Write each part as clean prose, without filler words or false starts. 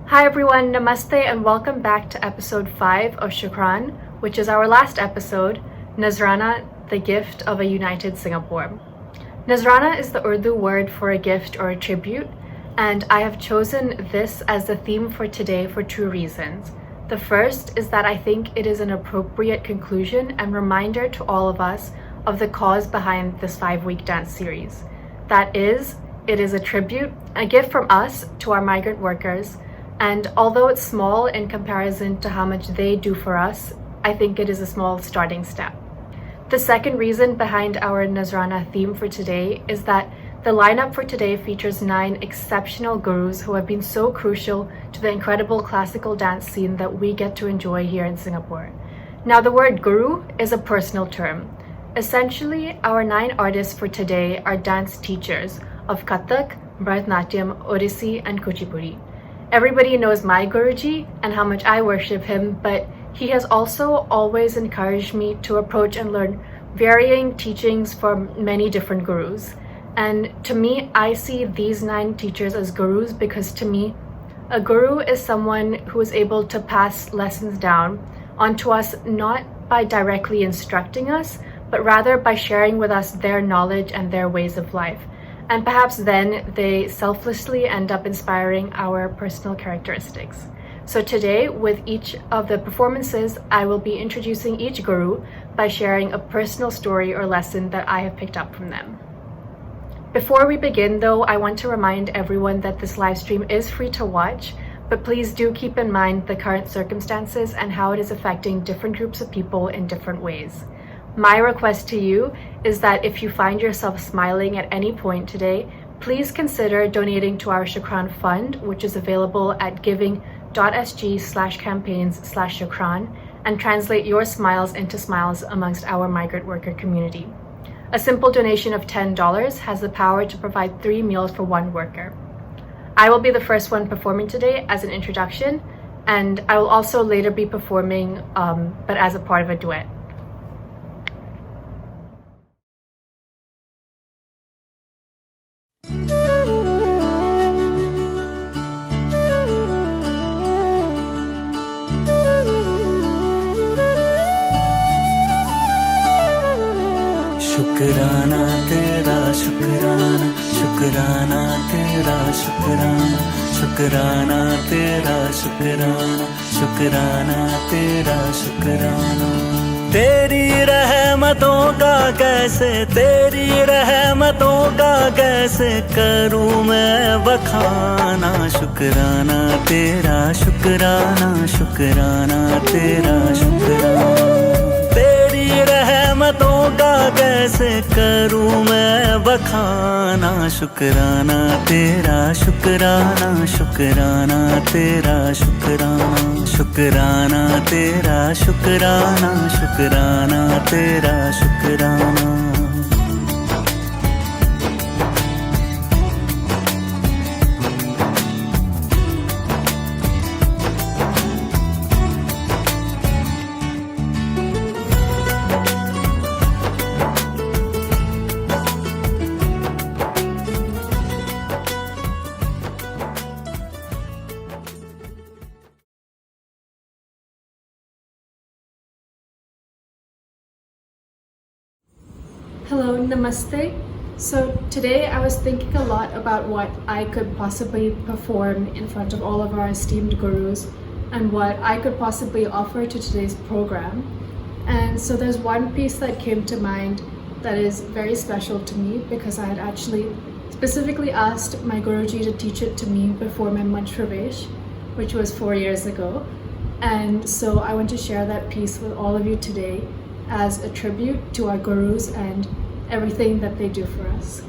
Hi everyone, Namaste and welcome back to episode 5 of Shukran, which is our last episode, Nazraana, the gift of a united Singapore. Nazraana is the Urdu word for a gift or a tribute, and I have chosen this as the theme for today for two reasons. The first is that I think it is an appropriate conclusion and reminder to all of us of the cause behind this 5-week dance series. That is, it is a tribute, a gift from us to our migrant workers, and although it's small in comparison to how much they do for us, I think it is a small starting step. The second reason behind our Nazraana theme for today is that the lineup for today features 9 exceptional gurus who have been so crucial to the incredible classical dance scene that we get to enjoy here in Singapore. Now, the word guru is a personal term. Essentially, our 9 artists for today are dance teachers of Kathak, Bharatanatyam, Odissi, and Kuchipudi. Everybody knows my Guruji and how much I worship him, but he has also always encouraged me to approach and learn varying teachings from many different gurus. And to me, I see these 9 teachers as gurus because to me, a guru is someone who is able to pass lessons down onto us not by directly instructing us, but rather by sharing with us their knowledge and their ways of life. And perhaps then they selflessly end up inspiring our personal characteristics. So today, with each of the performances, I will be introducing each guru by sharing a personal story or lesson that I have picked up from them. Before we begin though, I want to remind everyone that this live stream is free to watch, but please do keep in mind the current circumstances and how it is affecting different groups of people in different ways. My request to you is that if you find yourself smiling at any point today, please consider donating to our Shukran fund, which is available at GIVING.SG/campaigns/Shukran, and translate your smiles into smiles amongst our migrant worker community. A simple donation of $10 has the power to provide 3 meals for 1 worker. I will be the first one performing today as an introduction, and I will also later be performing, but as a part of a duet. शुक्राना तेरा शुक्राना शुक्राना तेरा शुक्राना शुक्राना तेरा शुक्राना शुक्राना तेरा शुक्राना तेरी रहमतों का कैसे तेरी रहमतों का कैसे करूं मैं बखाना शुक्राना तेरा शुक्राना शुक्राना तेरा शुक्राना तेरी रहमतों का कैसे करूं मैं बखाना शुक्राना तेरा शुक्राना शुक्राना तेरा शुक्राना शुक्राना तेरा शुक्राना शुक्राना तेरा शुक्राना Hello, Namaste. So today I was thinking a lot about what I could possibly perform in front of all of our esteemed gurus and what I could possibly offer to today's program. And so there's one piece that came to mind that is very special to me because I had actually specifically asked my Guruji to teach it to me before my Manch Pravesh, which was 4 years ago. And so I want to share that piece with all of you today as a tribute to our gurus and everything that they do for us.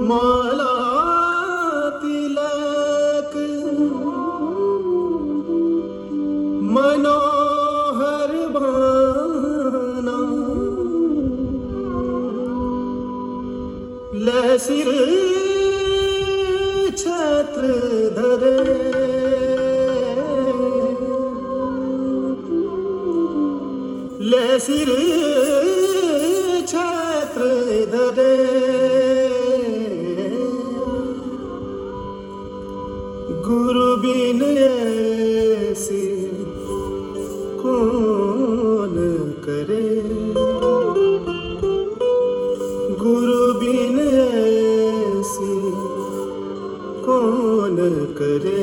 माला तिलक मनोहर भाना ले सिर छत्र धरे ले सिर छत्र धरे गुरु बिन ऐसी कौन करे गुरु बिन ऐसी कौन करे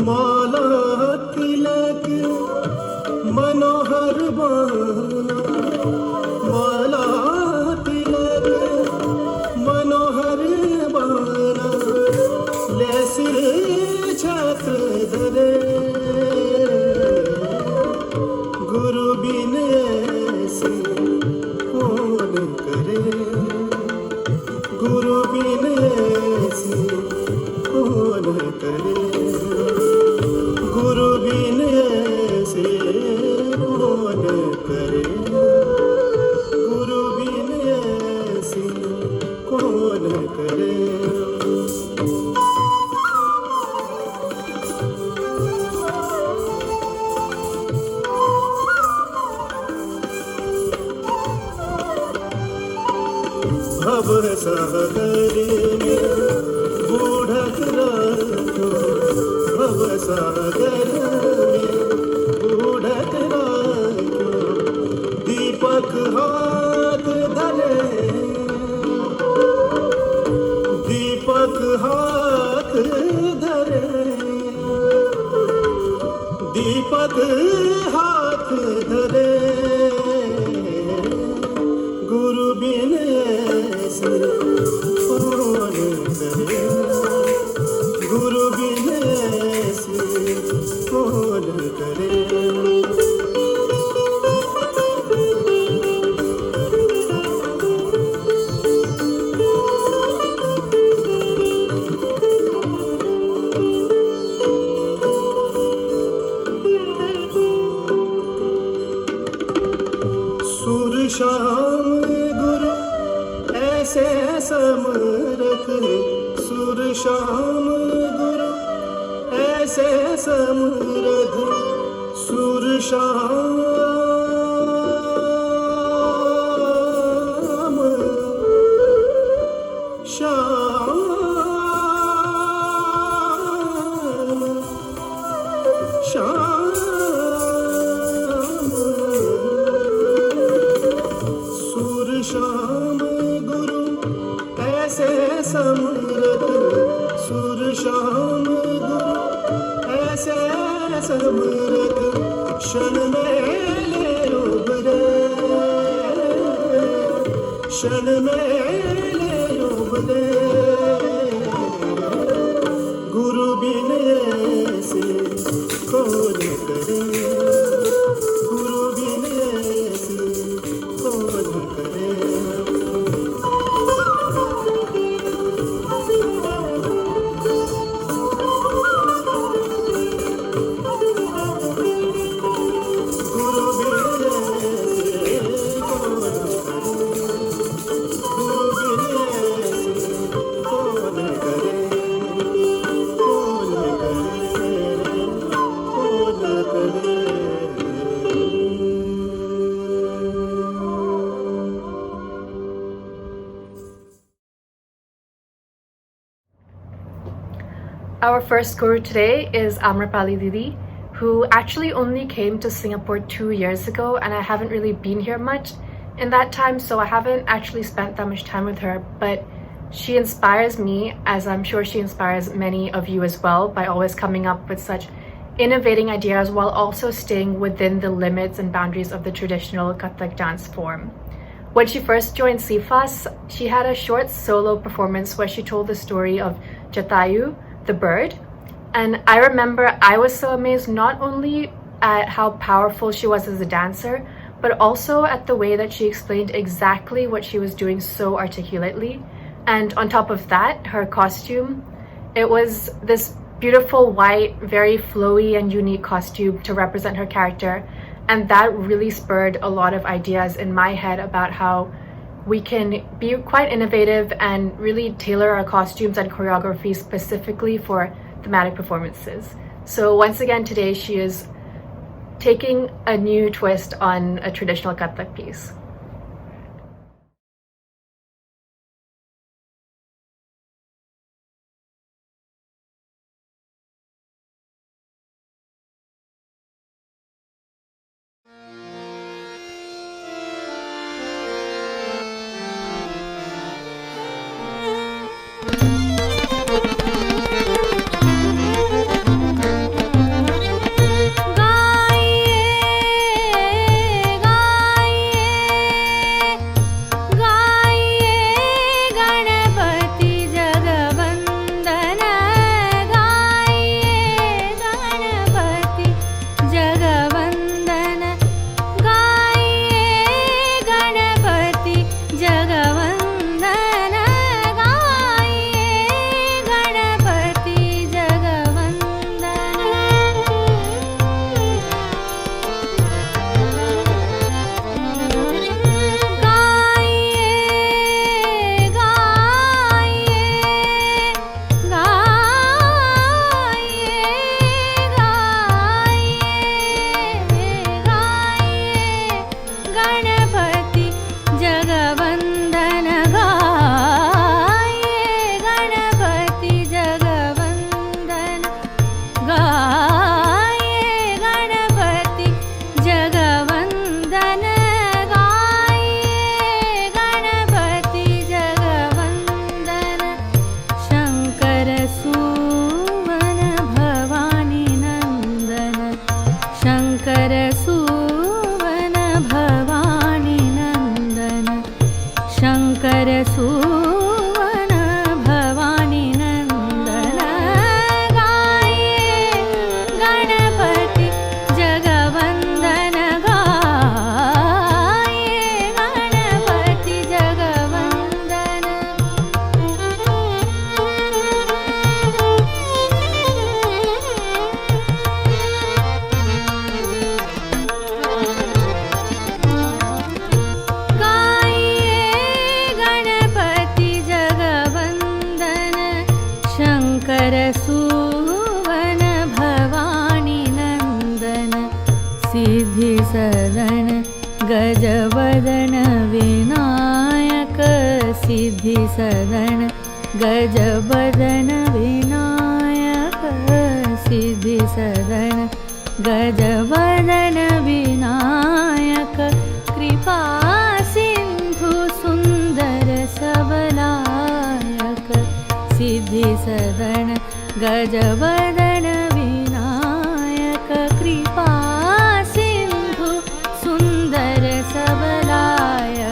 माला तिलक मनोहर बाना माला तिलक मनोहर बाना ले सिर छत्र धरे गुरु बिन ऐसी कौन करे गुरु बिन ऐसी कौन करे गुरु बिन ऐसे कौन करे गुरु बिन ऐसे कौन करे भव सागर में बूढ़त राखो भव सागर में बूढ़त राखो दीपक हाथ धरे दीपक हाथ धरे दीपक हाथ धरे गुरु बिन ऐसे कौन करे गुरु बिन ऐसे कौन करे सुर श्याम गुरु ऐसे समरथ सुर श्याम गुरु ऐसे समरथ सुर श्याम श्याम श्याम सुर श्याम गुरु ऐसे समरथ सुर श्याम गुरु ऐसे समरथ क्षण में ले उभरे क्षण में ले उभरे गुरु बिन ऐसे कौन करे गुरु बिन ऐसे कौन करे गुरु बिन ऐसे कौन करे गुरु बिन ऐसे कौन करे कौन करे Our first guru today is AAMRAPALI Didi, who actually only came to Singapore 2 years ago, and I haven't really been here much in that time, so I haven't actually spent that much time with her, but she inspires me, as I'm sure she inspires many of you as well, by always coming up with such innovating ideas while also staying within the limits and boundaries of the traditional Kathak dance form. When she first joined CFAS, she had a short solo performance where she told the story of Jatayu, the bird. And I remember I was so amazed not only at how powerful she was as a dancer, but also at the way that she explained exactly what she was doing so articulately. And on top of that, her costume, it was this beautiful white, very flowy and unique costume to represent her character. And that really spurred a lot of ideas in my head about how we can be quite innovative and really tailor our costumes and choreography specifically for thematic performances. So once again today she is taking a new twist on a traditional Kathak piece. गजवदन Vinayak सिद्धि सदन गजवदन विनायक सिद्धि सदन गजवदन विनायक कृपा सिंधु सुंदर सबलायक सिद्धि सदन गजवदन विनायक कृपा सिंधु सुंदर सबलायक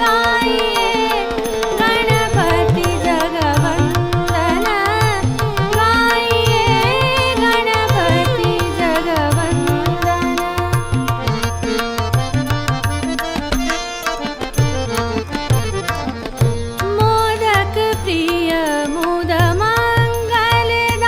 गाइए गणपति जगवंदन गाइए गणपति जगवंदन मोदक प्रिय मुद मंगलदायक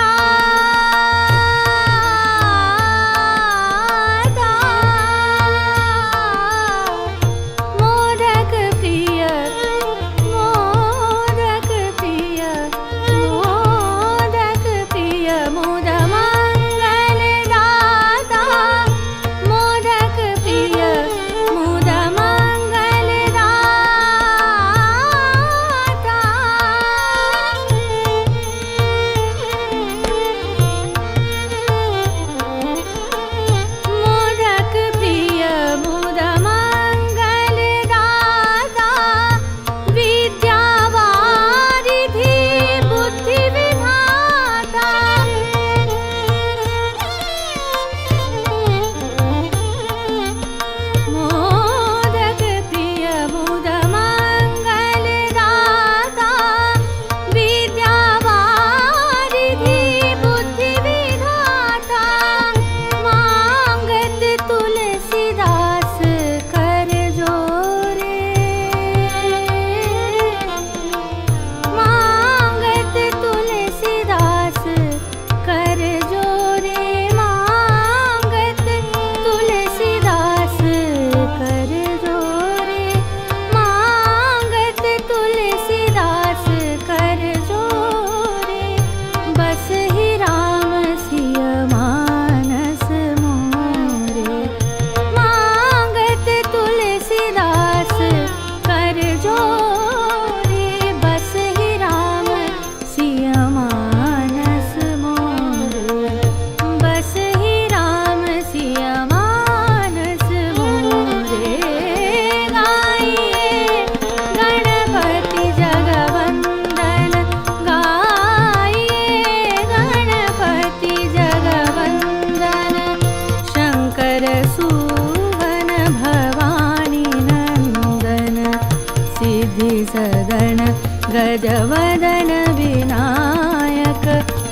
गजवदन विनायक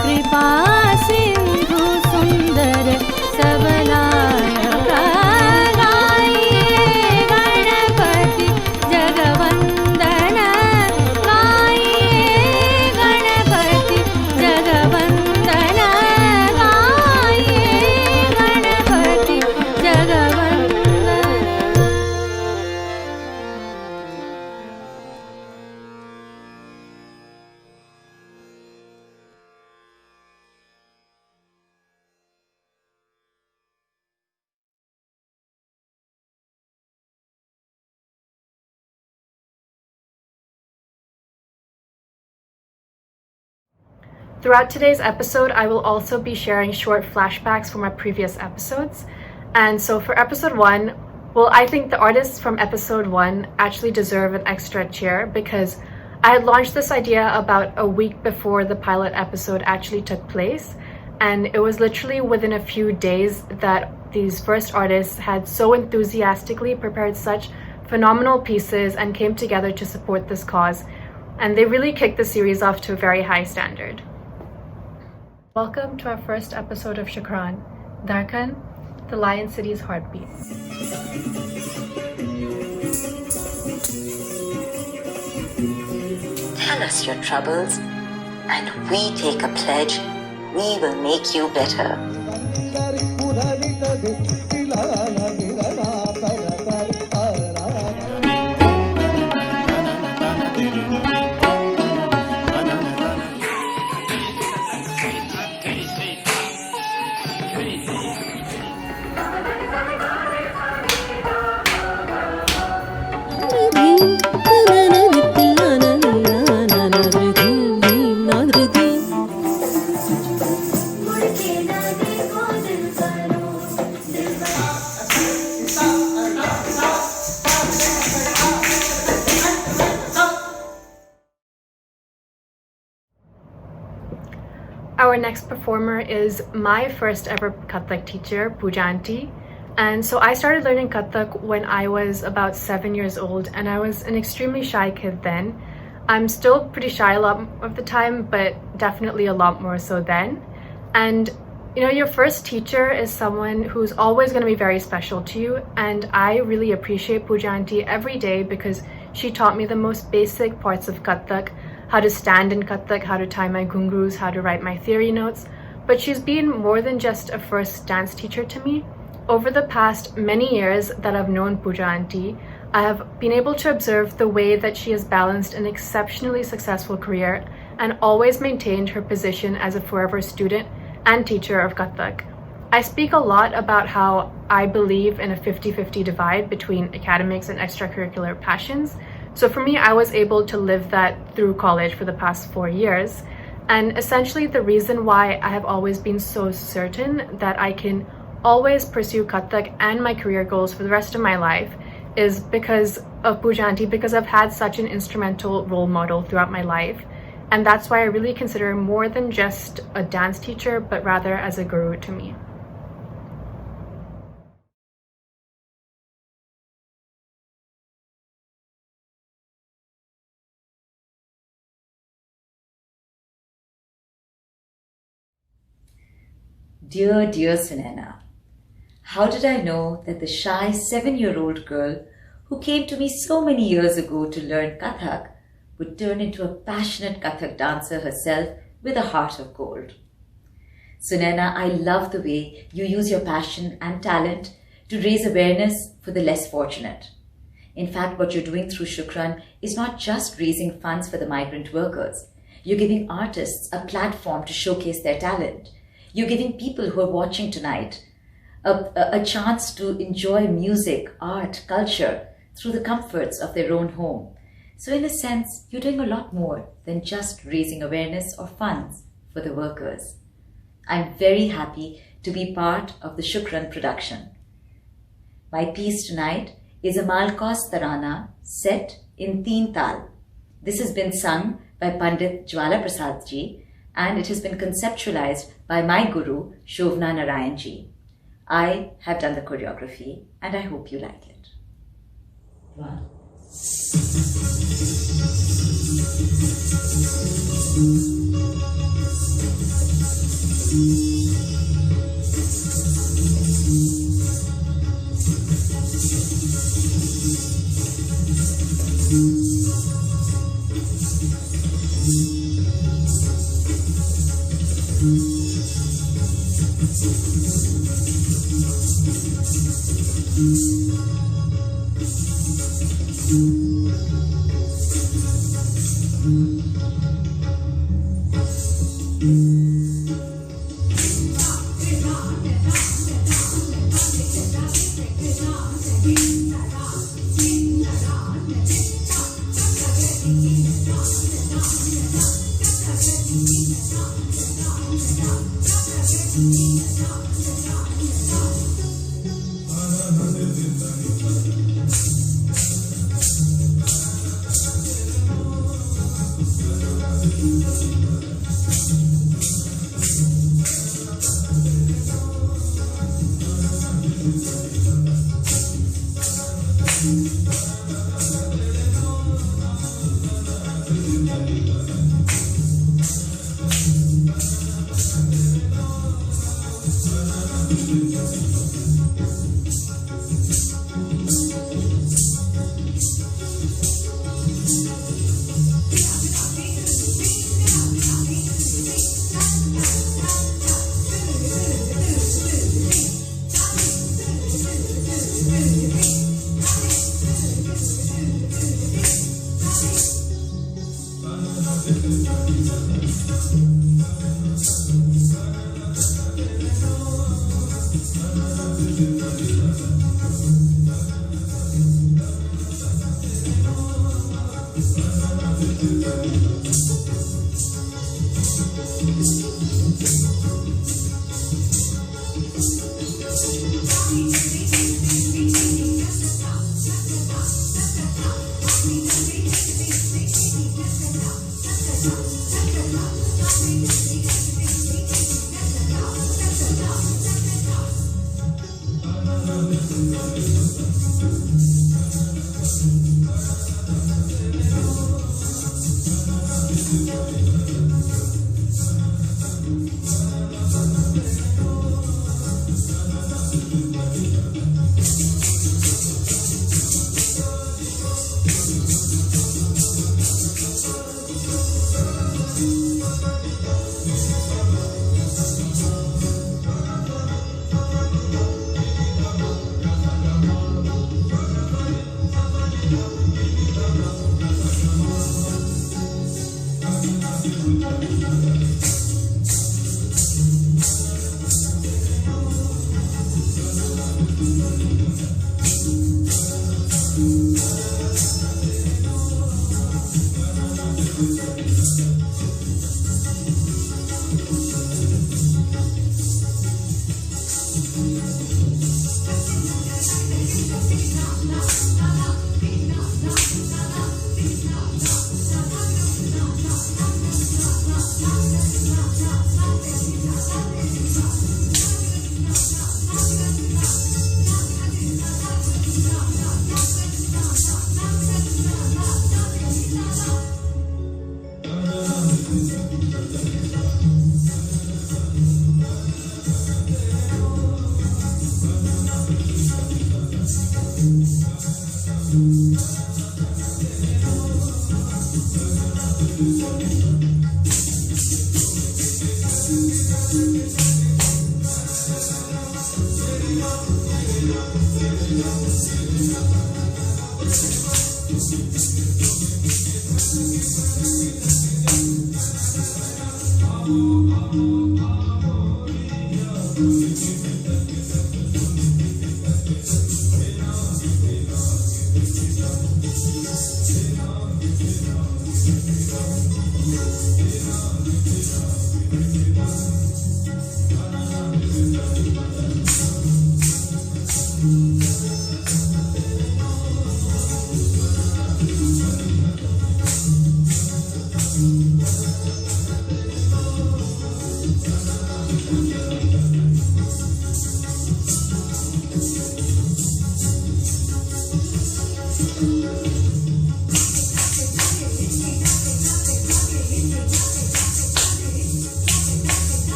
कृपा सिंधु सुंदर सबलायक गाइए गणपति जगवंदन गाइए गणपति जगवंदन गाइए Ganpati जगवंदन. Throughout today's episode, I will also be sharing short flashbacks from my previous episodes. And so for episode 1, well, I think the artists from episode 1 actually deserve an extra cheer because I had launched this idea about a week before the pilot episode actually took place. And it was literally within a few days that these first artists had so enthusiastically prepared such phenomenal pieces and came together to support this cause. And they really kicked the series off to a very high standard. Welcome to our first episode of Shukran, Darkan, the Lion City's heartbeat. Tell us your troubles, and we take a pledge, we will make you better. Our next performer is my first ever Kathak teacher, Puja auntie. And so I started learning Kathak when I was about 7 years old, and I was an extremely shy kid then. I'm still pretty shy a lot of the time, but definitely a lot more so then. And you know, your first teacher is someone who's always going to be very special to you, and I really appreciate Puja auntie every day because she taught me the most basic parts of Kathak, how to stand in Kathak, how to tie my gungrus, how to write my theory notes. But she's been more than just a first dance teacher to me. Over the past many years that I've known Puja auntie, I have been able to observe the way that she has balanced an exceptionally successful career and always maintained her position as a forever student and teacher of Kathak. I speak a lot about how I believe in a 50-50 divide between academics and extracurricular passions. So for me, I was able to live that through college for the past 4 years. And essentially the reason why I have always been so certain that I can always pursue Kathak and my career goals for the rest of my life is because of Puja auntie, because I've had such an instrumental role model throughout my life. And that's why I really consider her more than just a dance teacher, but rather as a guru to me. Dear, dear Sunena, how did I know that the shy 7-year-old girl who came to me so many years ago to learn Kathak would turn into a passionate Kathak dancer herself with a heart of gold? Sunena, I love the way you use your passion and talent to raise awareness for the less fortunate. In fact, what you're doing through Shukran is not just raising funds for the migrant workers. You're giving artists a platform to showcase their talent. You're giving people who are watching tonight a chance to enjoy music, art, culture through the comforts of their own home. So in a sense, you're doing a lot more than just raising awareness or funds for the workers. I'm very happy to be part of the Shukran production. My piece tonight is a Malkos Tarana set in Teen Tal. This has been sung by Pandit Jwala Prasad ji, and it has been conceptualized by my guru, Shovna Narayan ji. I have done the choreography and I hope you like it. One.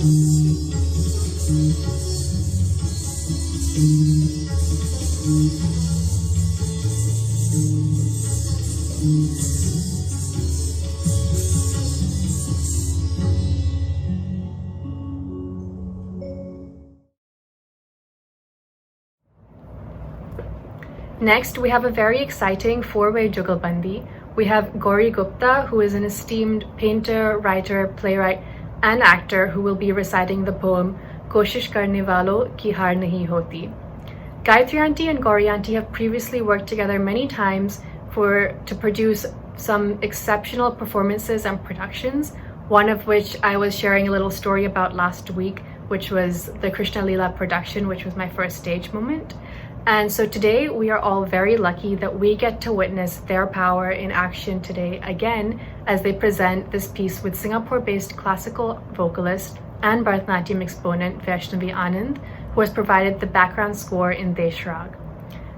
Next, we have a very exciting four-way jugalbandi. We have Gauri Gupta, who is an esteemed painter, writer, playwright, and actor who will be reciting the poem Koshish Karne Walon ki Haar Nahi Hoti. Gayatri Aunty and Gauri Aunty have previously worked together many times to produce some exceptional performances and productions, one of which I was sharing a little story about last week, which was the Krishna Leela production, which was my first stage moment. And so today we are all very lucky that we get to witness their power in action today again as they present this piece with Singapore-based classical vocalist and Bharatanatyam exponent Vaishnavi Anand, who has provided the background score in Deshrag.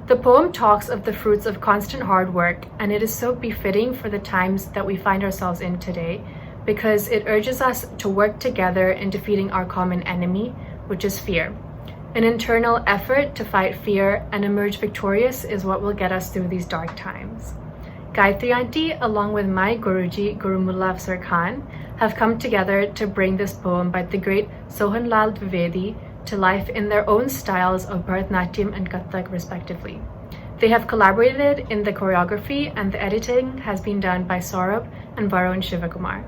The poem talks of the fruits of constant hard work, and it is so befitting for the times that we find ourselves in today because it urges us to work together in defeating our common enemy, which is fear. An internal effort to fight fear and emerge victorious is what will get us through these dark times. Gayatri Aunty, along with my Guruji, Guru Mullah Afzal Khan, have come together to bring this poem by the great Sohan Lal Dwivedi to life in their own styles of Bharatanatyam and Kathak respectively. They have collaborated in the choreography, and the editing has been done by Saurabh and Varun Shivakumar.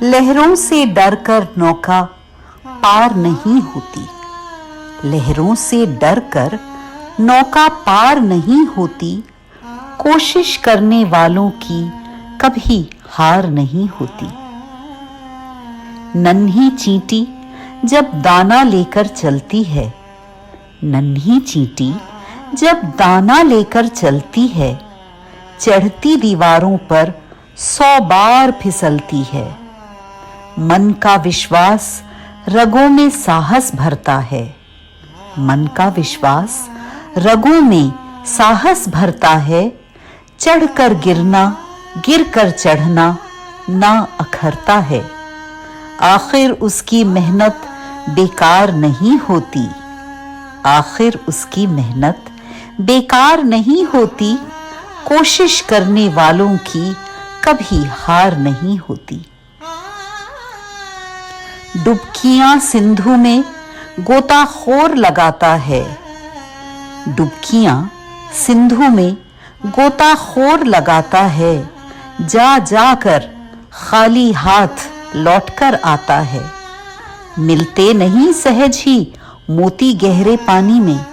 लहरों से डरकर नौका पार नहीं होती, लहरों से डरकर नौका पार नहीं होती, कोशिश करने वालों की कभी हार नहीं होती। नन्ही चींटी जब दाना लेकर चलती है, नन्ही चींटी जब दाना लेकर चलती है, चढ़ती दीवारों पर 100 बार फिसलती है। मन का विश्वास रगों में साहस भरता है, मन का विश्वास रगों में साहस भरता है। चढ़कर गिरना, गिरकर चढ़ना ना अखरता है। आखिर उसकी मेहनत बेकार नहीं होती, आखिर उसकी मेहनत बेकार नहीं होती, कोशिश करने वालों की कभी हार नहीं होती। डुबकियां सिंधु में गोताखोर लगाता है, डुबकियां सिंधु में गोताखोर लगाता है। जा जाकर खाली हाथ लौटकर आता है। मिलते नहीं सहज ही मोती गहरे पानी में,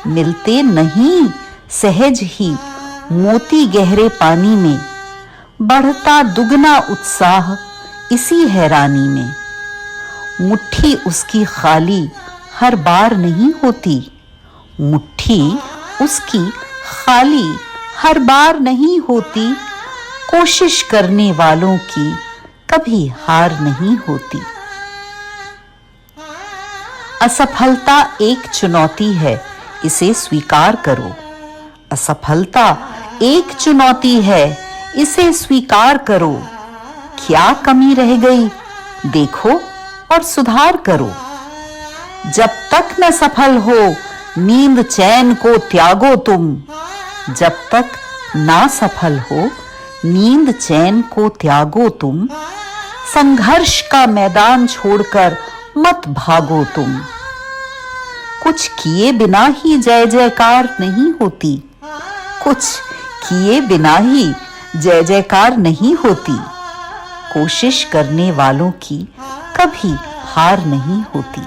मिलते नहीं सहज ही मोती गहरे पानी में। बढ़ता दुगना उत्साह इसी हैरानी में। मुट्ठी उसकी खाली हर बार नहीं होती, मुट्ठी उसकी खाली हर बार नहीं होती, कोशिश करने वालों की कभी हार नहीं होती। असफलता एक चुनौती है, इसे स्वीकार करो। असफलता एक चुनौती है, इसे स्वीकार करो। क्या कमी रह गई देखो और सुधार करो। जब तक न सफल हो नींद चैन को त्यागो तुम, जब तक ना सफल हो नींद चैन को त्यागो तुम। संघर्ष का मैदान छोड़कर मत भागो तुम। कुछ किए बिना ही जय जयकार नहीं होती, कुछ किए बिना ही जय जयकार नहीं होती। कोशिश करने वालों की कभी हार नहीं होती,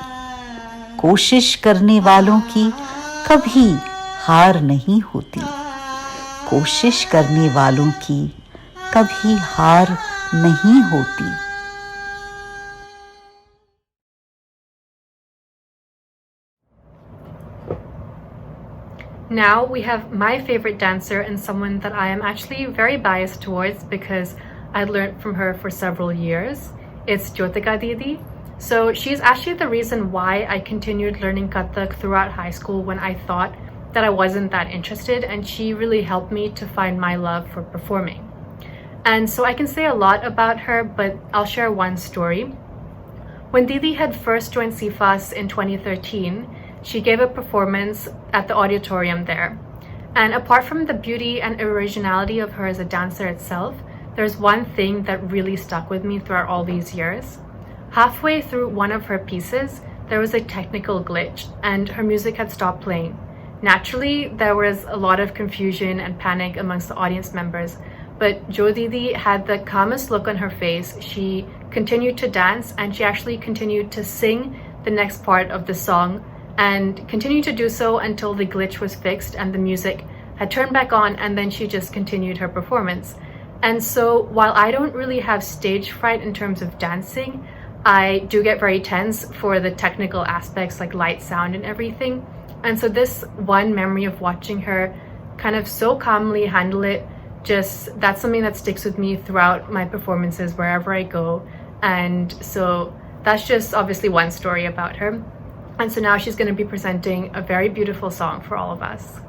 कोशिश करने वालों की कभी हार नहीं होती, कोशिश करने वालों की कभी हार नहीं होती। Now we have my favorite dancer and someone that I am actually very biased towards because I learned from her for several years. It's JYOTIKA Didi. So she's actually the reason why I continued learning Kathak throughout high school when I thought that I wasn't that interested, and she really helped me to find my love for performing. And so I can say a lot about her, but I'll share one story. When Didi had first joined CFAS in 2013, she gave a performance at the auditorium there. And apart from the beauty and originality of her as a dancer itself, there's one thing that really stuck with me throughout all these years. Halfway through one of her pieces, there was a technical glitch and her music had stopped playing. Naturally, there was a lot of confusion and panic amongst the audience members, but Jo Didi had the calmest look on her face. She continued to dance and she actually continued to sing the next part of the song and continued to do so until the glitch was fixed and the music had turned back on, and then she just continued her performance. And so while I don't really have stage fright in terms of dancing, I do get very tense for the technical aspects like light, sound, and everything. And so this one memory of watching her kind of so calmly handle it, that's something that sticks with me throughout my performances wherever I go. And so that's just obviously one story about her. And so now she's going to be presenting a very beautiful song for all of us.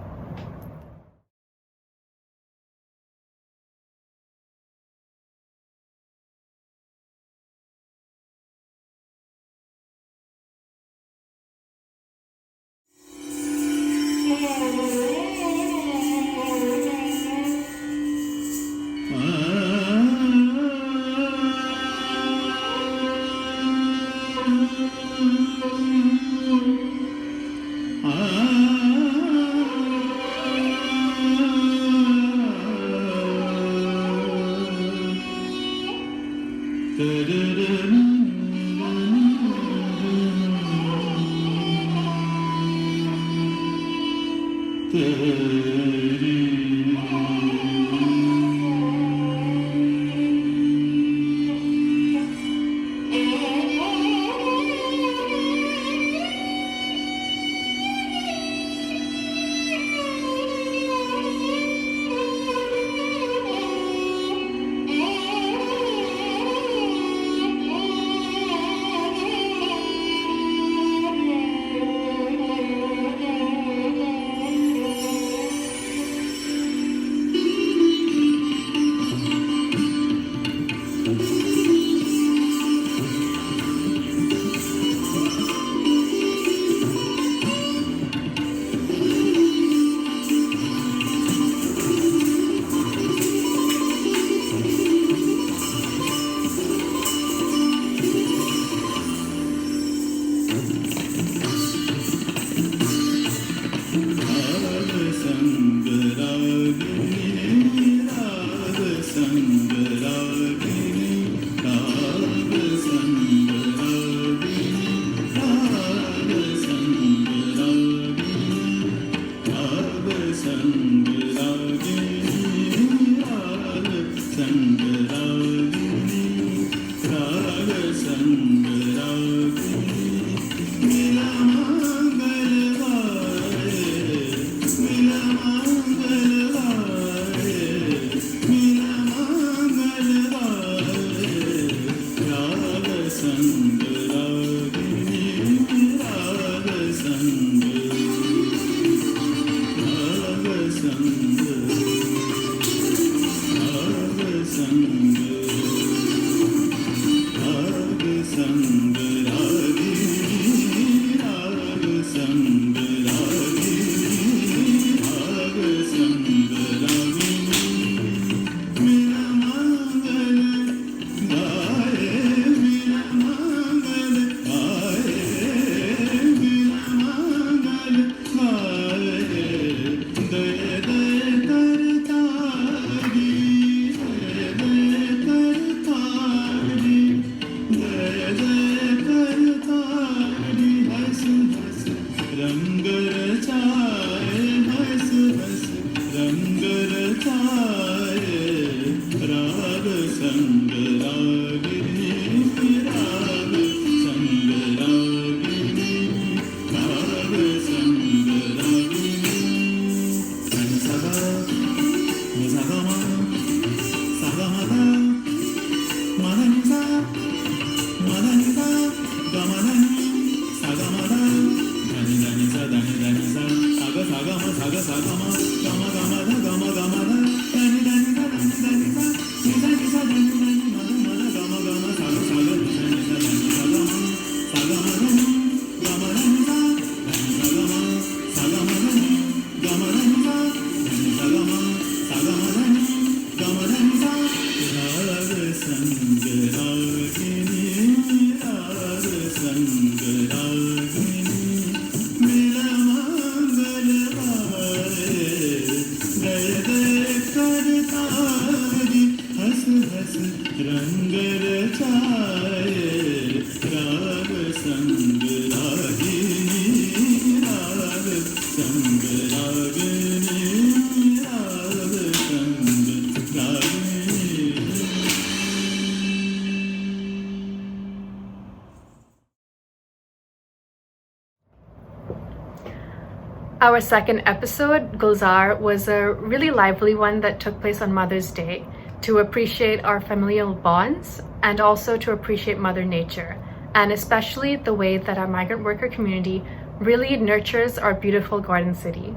Our second episode, Gulzar, was a really lively one that took place on Mother's Day to appreciate our familial bonds and also to appreciate Mother Nature, and especially the way that our migrant worker community really nurtures our beautiful garden city.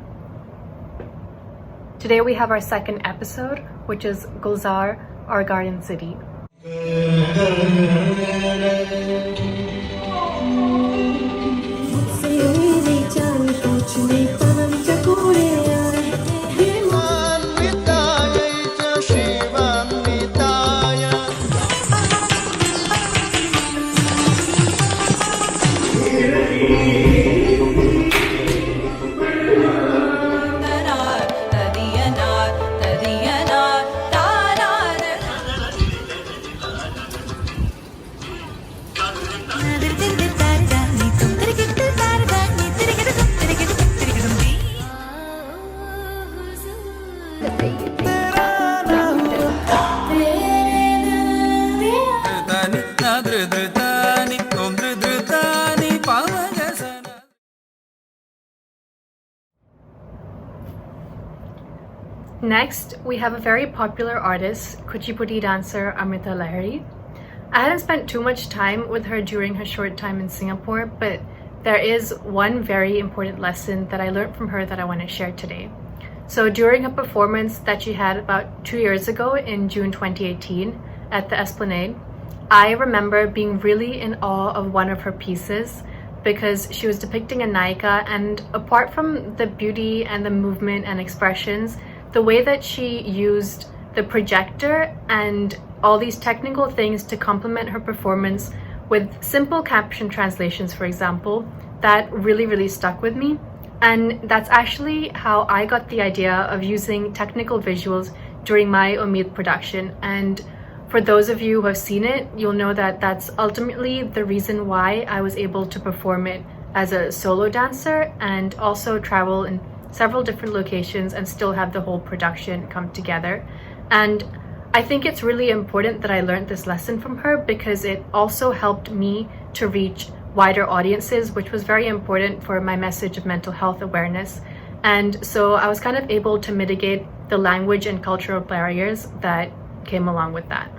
Today we have our second episode, which is Gulzar, our garden city. Next, we have a very popular artist, Kuchipudi dancer Amrita Lahiri. I hadn't spent too much time with her during her short time in Singapore, but there is one very important lesson that I learned from her that I want to share today. So during a performance that she had about 2 years ago in June 2018 at the Esplanade, I remember being really in awe of one of her pieces because she was depicting a Naika, and apart from the beauty and the movement and expressions, the way that she used the projector and all these technical things to complement her performance with simple caption translations, for example, that really stuck with me. And that's actually how I got the idea of using technical visuals during my Umeed production. And for those of you who have seen it, you'll know that that's ultimately the reason why I was able to perform it as a solo dancer and also travel in several different locations and still have the whole production come together. And I think it's really important that I learned this lesson from her because it also helped me to reach wider audiences, which was very important for my message of mental health awareness. And so I was kind of able to mitigate the language and cultural barriers that came along with that.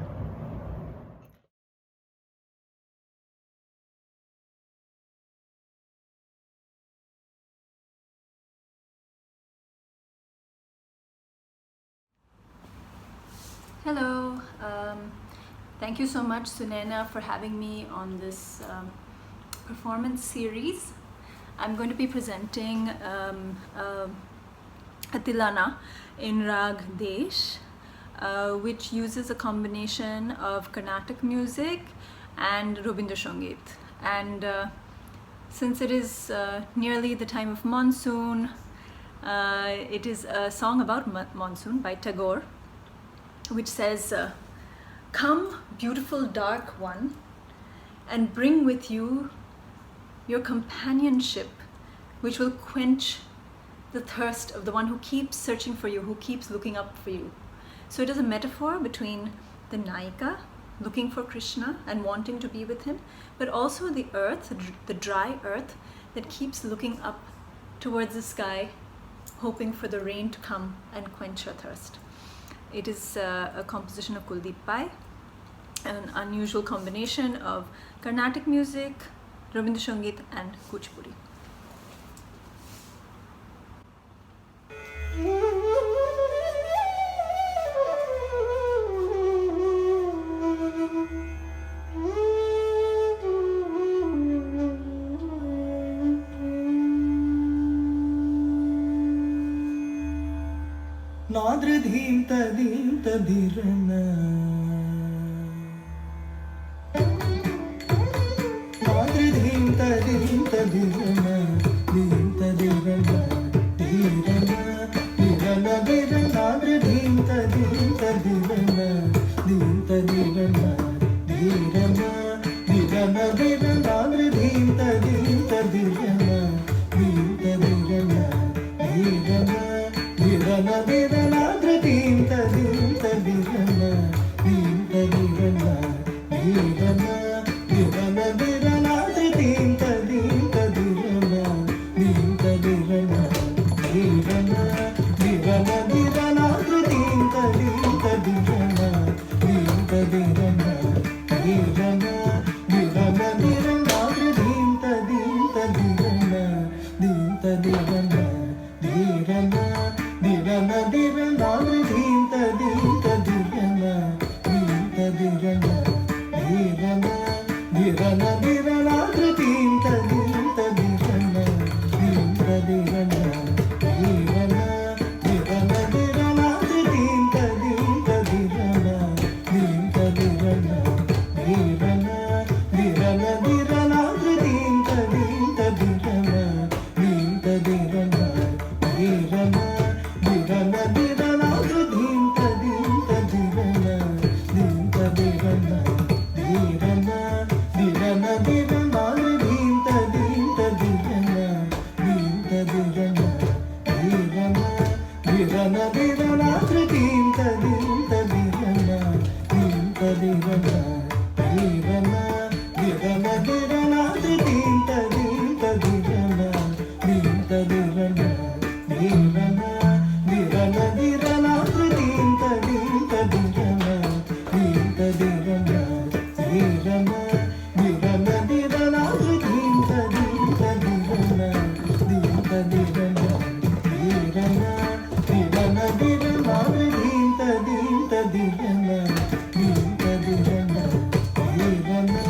Hello, thank you so much, Sunaina, for having me on this performance series. I'm going to be presenting a Tilana in Rag Desh, which uses a combination of Carnatic music and Rabindra Sangeet. And since it is nearly the time of monsoon, it is a song about monsoon by Tagore, which says, "Come, beautiful dark one, and bring with you your companionship, which will quench the thirst of the one who keeps searching for you, who keeps looking up for you." So it is a metaphor between the Naika, looking for Krishna and wanting to be with him, but also the earth, the dry earth that keeps looking up towards the sky, hoping for the rain to come and quench her thirst. It is a composition of Kuldeep Pai, an unusual combination of Carnatic music, Rabindra Sangeet and Kuchipudi. నాద్రధీం తదీం తదిరన నాద్రధీం తదీం తదిరన దీం తదిరన ధీరన ధీరన ధీరన నాద్రధీం తదీం తదిరన దీం తదిరన ధీరన ధీరన ధీరన నాద్రధీం తదీం తదిరన దీం తదిరన ధీరన ధీరన ధీరన నాద్రధీం తదీం తదిరన దీం తదిరన ధీరన ధీరన ధీరన నాద్రధీం తదీం తదిరన దీం తదిరన ధీరన ధీరన ధీరన నాద్రధీం తదీం తదిరన దీం తదిరన ధీరన ధీరన ధీరన నాద్రధీం తదీం తదిరన దీం తదిరన ధీరన ధీరన ధీరన నాద్రధీం తదీం తదిరన దీం తదిరన ధీరన ధీరన ధీరన నాద్రధీం తదీం తదిరన దీం తదిరన ధీరన ధీరన ధీరన నాద్రధీం తదీం తదిరన దీం తదిరన ధీరన ధీరన ధీరన నాద్రధీం తదీం తదిరన దీం తదిరన ధీరన ధీరన ధీరన నాద్రధీం తదీం తదిరన దీం తదిరన ధీరన ధీరన ధీరన నాద్రధీం తదీం తదిరన దీం తదిరన ధీరన ధీరన ధీరన నాద్రధీం తదీం తదిరన దీం తదిరన ధీరన ధీరన ధీరన నాద్రధీం తదీం తదిరన దీం తదిరన ధీరన ధీరన ధీరన నాద్రధీం తదీం తదిరన దీం తదిరన ధీరన ధీరన ధీరన నాద్రధీం తదీం తదిరన దీం తదిరన ధీరన ధీరన ధీరన నాద్రధీం తదీం తదిరన దీం తదిరన ధీరన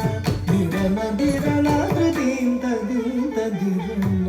ధీరన ధీరన నాద్రధీం తదీం తదిరన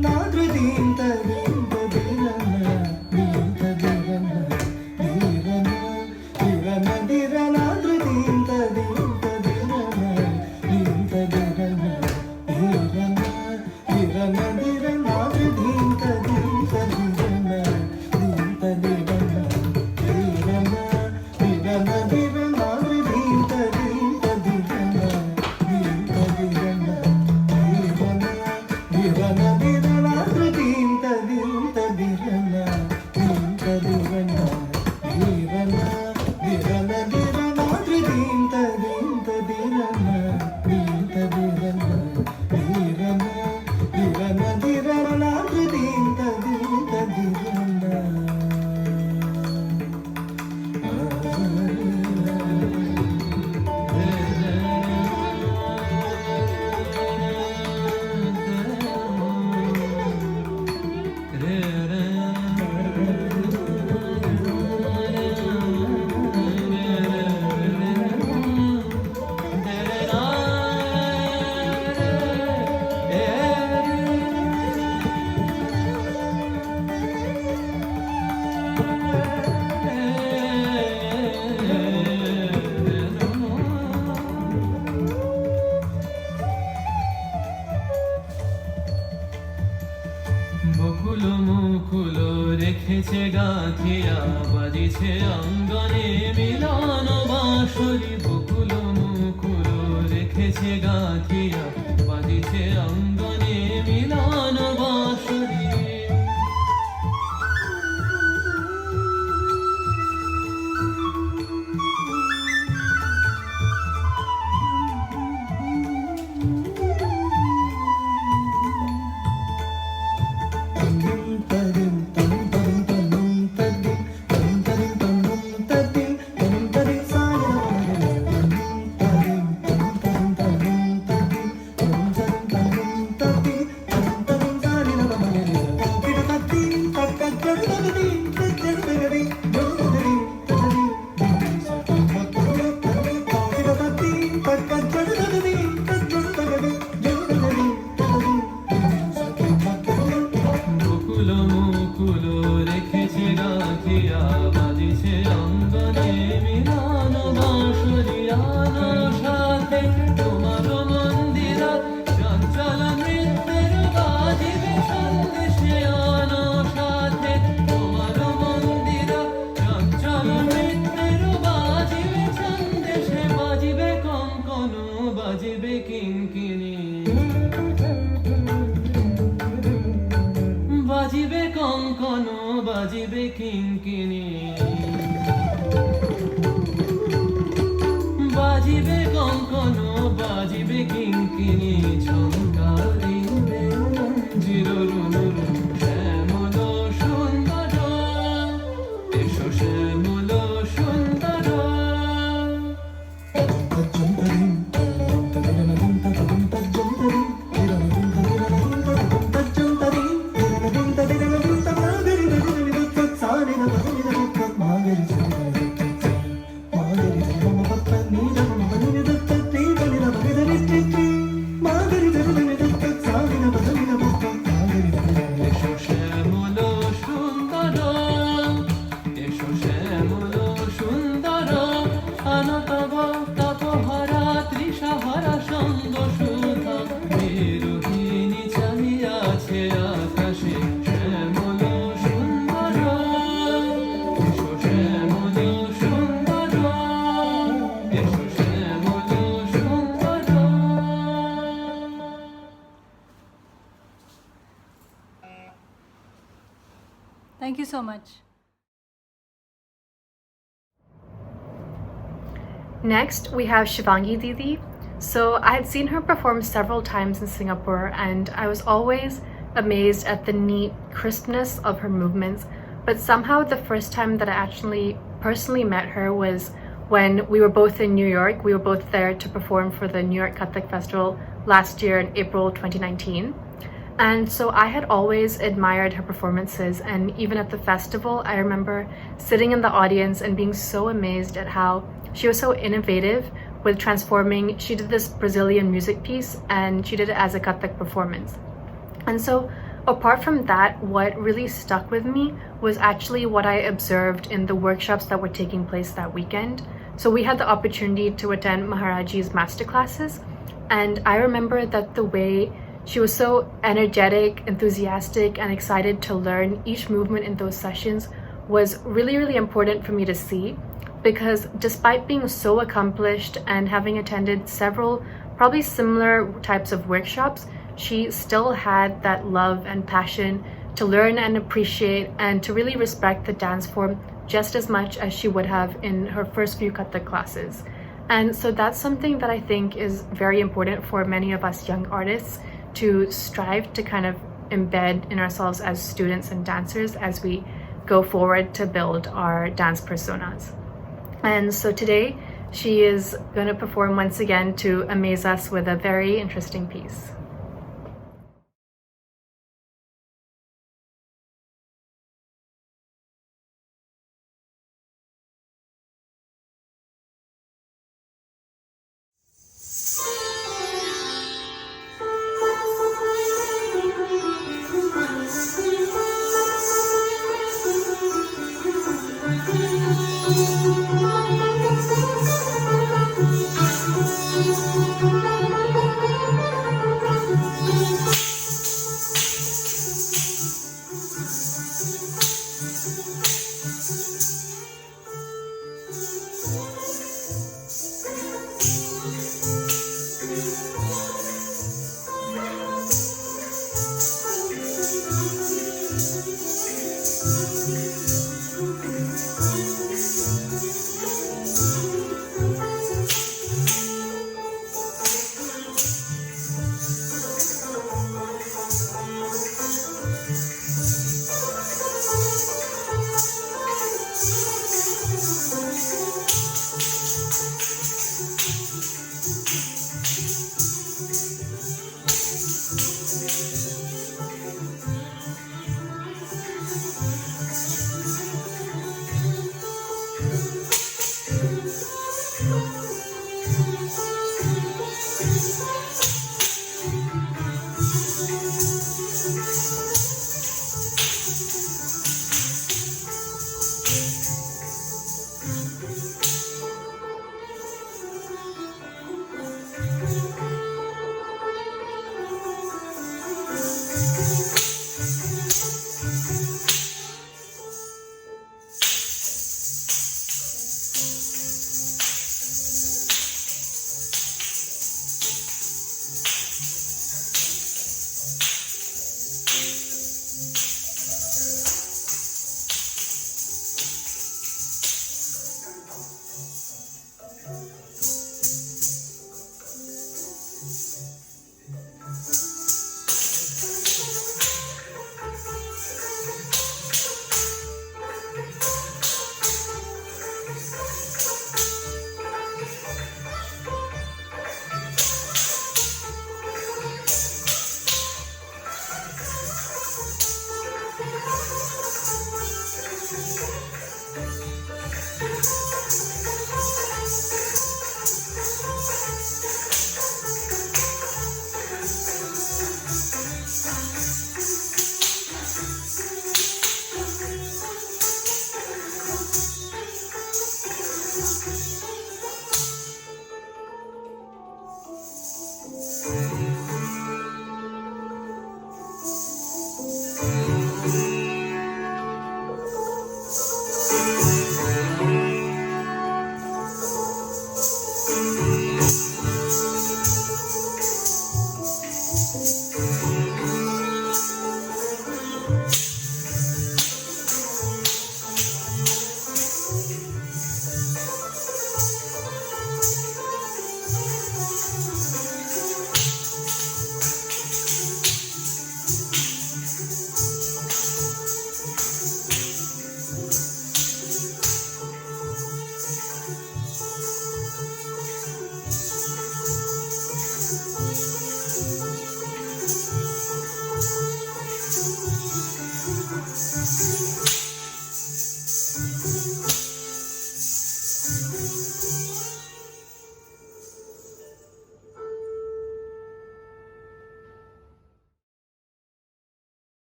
నాద్రధీం తదీం తదిరన దీం తదిరన ధీరన ధీరన ధీరన నాద్రధీం తదీం తదిరన దీం తదిరన ధీరన ధీరన ధీరన నాద్రధీం తదీం తదిరన దీం తదిరన ధీరన ధీరన ధీరన నాద్రధీం తదీం తదిరన దీం తదిరన ధీరన ధీరన ధీరన నాద్రధీం తదీం తదిరన దీం తదిరన ధీరన ధీరన ధీరన నాద్రధీం తదీం తదిరన దీం తదిరన ధీరన ధీరన ధీరన నాద్రధీం తదీం తదిరన বকুল মুকুল রেখেছে গাঁথিয়া বাজিছে অঙ্গনে মিলন বাঁশরি বকুল মুকুল রেখেছে গাঁথিয়া বাজিছে অঙ্গনে মিলন বাঁশরি বাজিবে কঙ্কন বাজিবে কিঙ্কিনি বাজিবে কঙ্কন বাজিবে কিঙ্কিনি ঝঙ্কারিবে জিরুরুরু শ্যামল সুন্দর এসো শ্যামল সুন্দর Thank you so much. Next, we have Shivangi Didi. So I had seen her perform several times in Singapore, and I was always amazed at the neat crispness of her movements. But somehow the first time that I actually personally met her was when we were both in New York. We were both there to perform for the New York Kathak Festival last year in April 2019. And so I had always admired her performances, and even at the festival, I remember sitting in the audience and being so amazed at how she was so innovative with transforming. She did this Brazilian music piece and she did it as a Kathak performance. And so apart from that, what really stuck with me was actually what I observed in the workshops that were taking place that weekend. So we had the opportunity to attend Maharaji's masterclasses, and I remember that the way she was so energetic, enthusiastic, and excited to learn each movement in those sessions was really, really important for me to see, because despite being so accomplished and having attended several probably similar types of workshops, she still had that love and passion to learn and appreciate and to really respect the dance form just as much as she would have in her first few Kathak classes. And so that's something that I think is very important for many of us young artists to strive to kind of embed in ourselves as students and dancers as we go forward to build our dance personas. And so today she is going to perform once again to amaze us with a very interesting piece.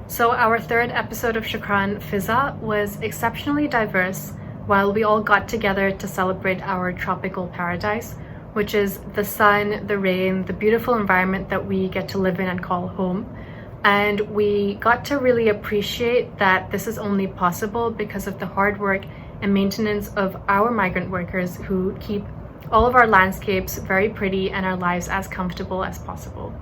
So our third episode of Shukran, Fiza, was exceptionally diverse while we all got together to celebrate our tropical paradise, which is the sun, the rain, the beautiful environment that we get to live in and call home. And we got to really appreciate that this is only possible because of the hard work and maintenance of our migrant workers who keep all of our landscapes very pretty and our lives as comfortable as possible.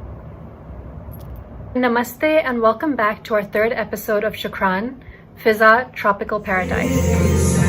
Namaste and welcome back to our third episode of Shukran, Fiza, Tropical Paradise.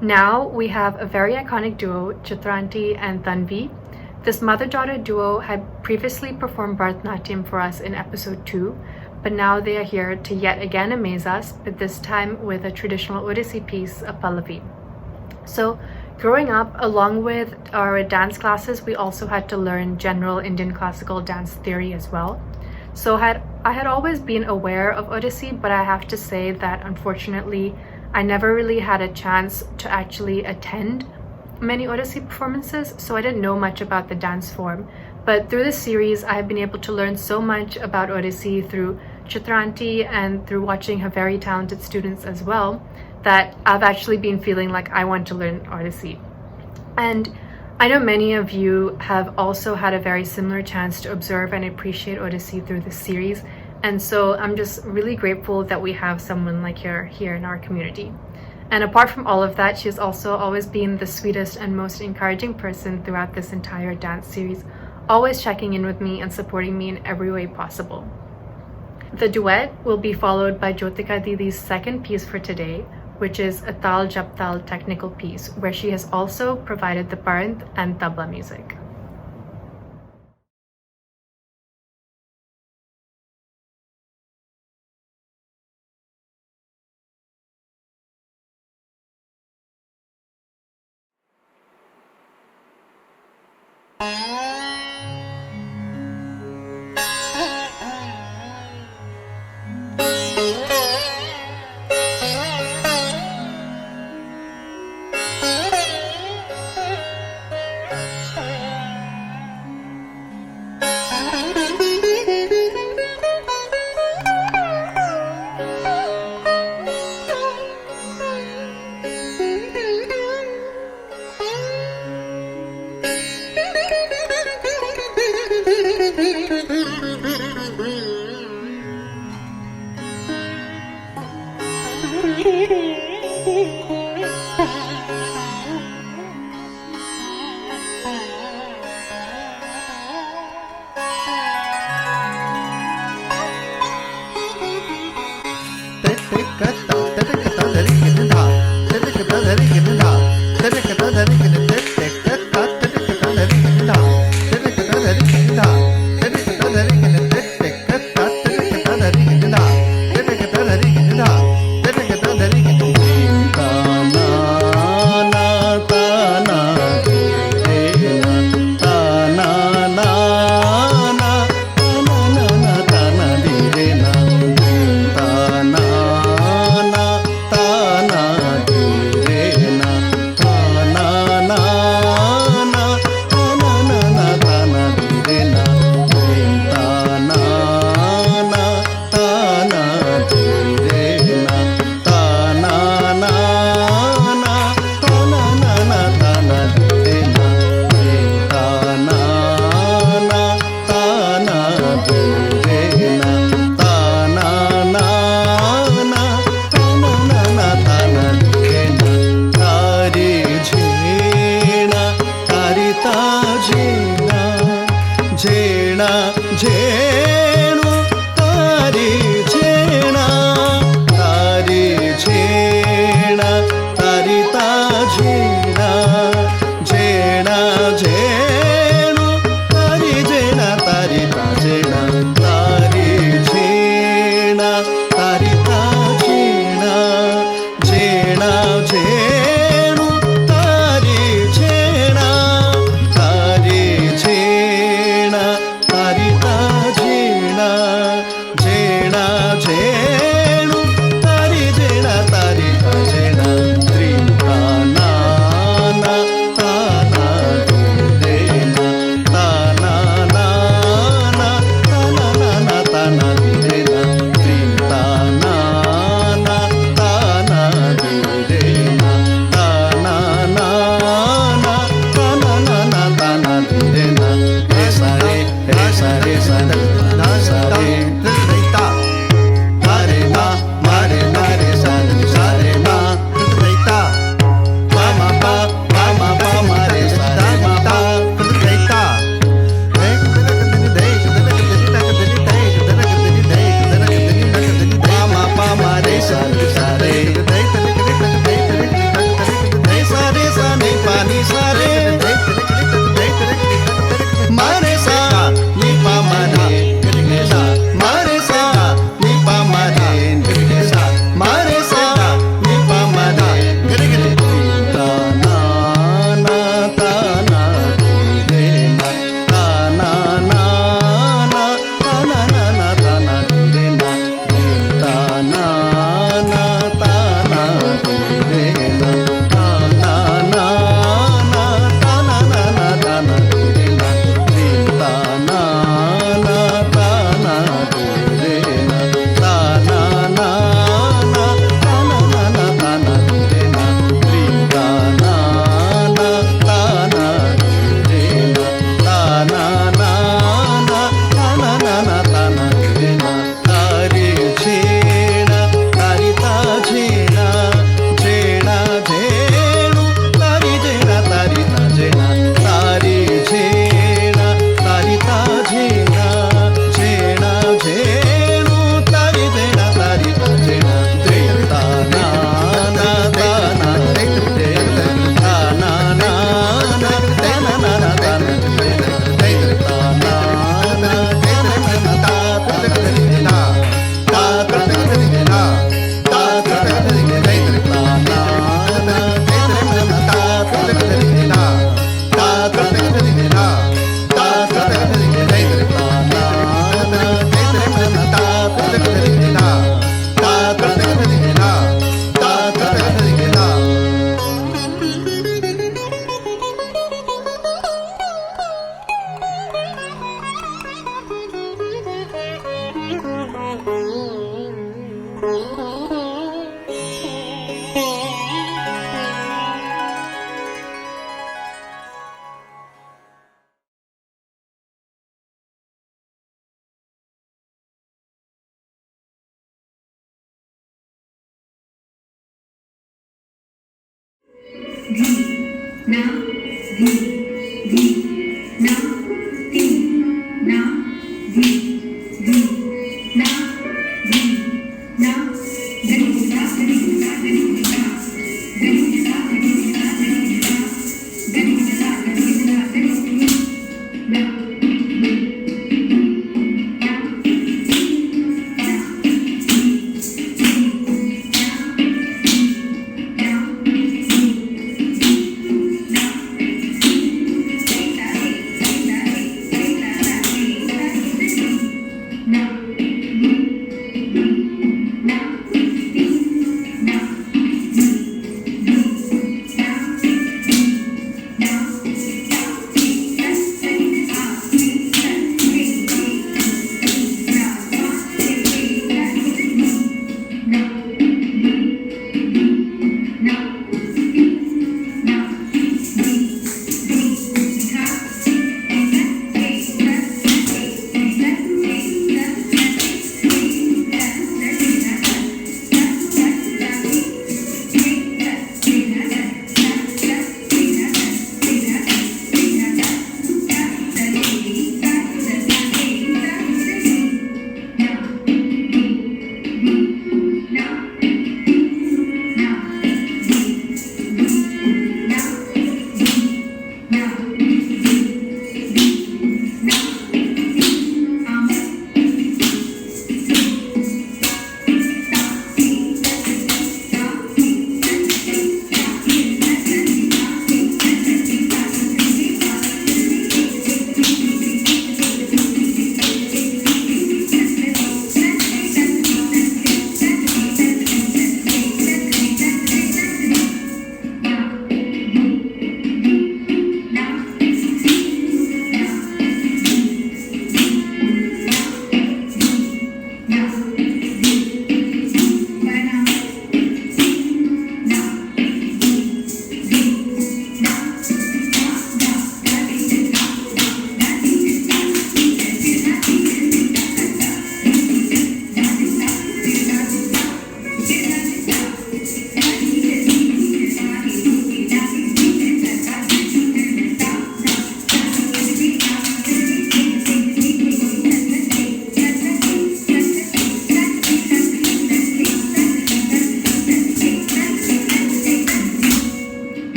Now we have a very iconic duo, Chitranti and Tanvi. This mother-daughter duo had previously performed Bharatanatyam for us in episode 2, but now they are here to yet again amaze us, but this time with a traditional Odissi piece, a Pallavi. So growing up, along with our dance classes, we also had to learn general Indian classical dance theory as well. So I had always been aware of Odissi, but I have to say that unfortunately, I never really had a chance to actually attend many Odissi performances, so I didn't know much about the dance form. But through this series, I have been able to learn so much about Odissi through Chitranti and through watching her very talented students as well, that I've actually been feeling like I want to learn Odissi. And I know many of you have also had a very similar chance to observe and appreciate Odissi through this series. And so I'm just really grateful that we have someone like her here in our community. And apart from all of that, she's also always been the sweetest and most encouraging person throughout this entire dance series, always checking in with me and supporting me in every way possible. The duet will be followed by Jyotika Didi's second piece for today, which is a Tal Jap Tal technical piece, where she has also provided the parant and tabla music.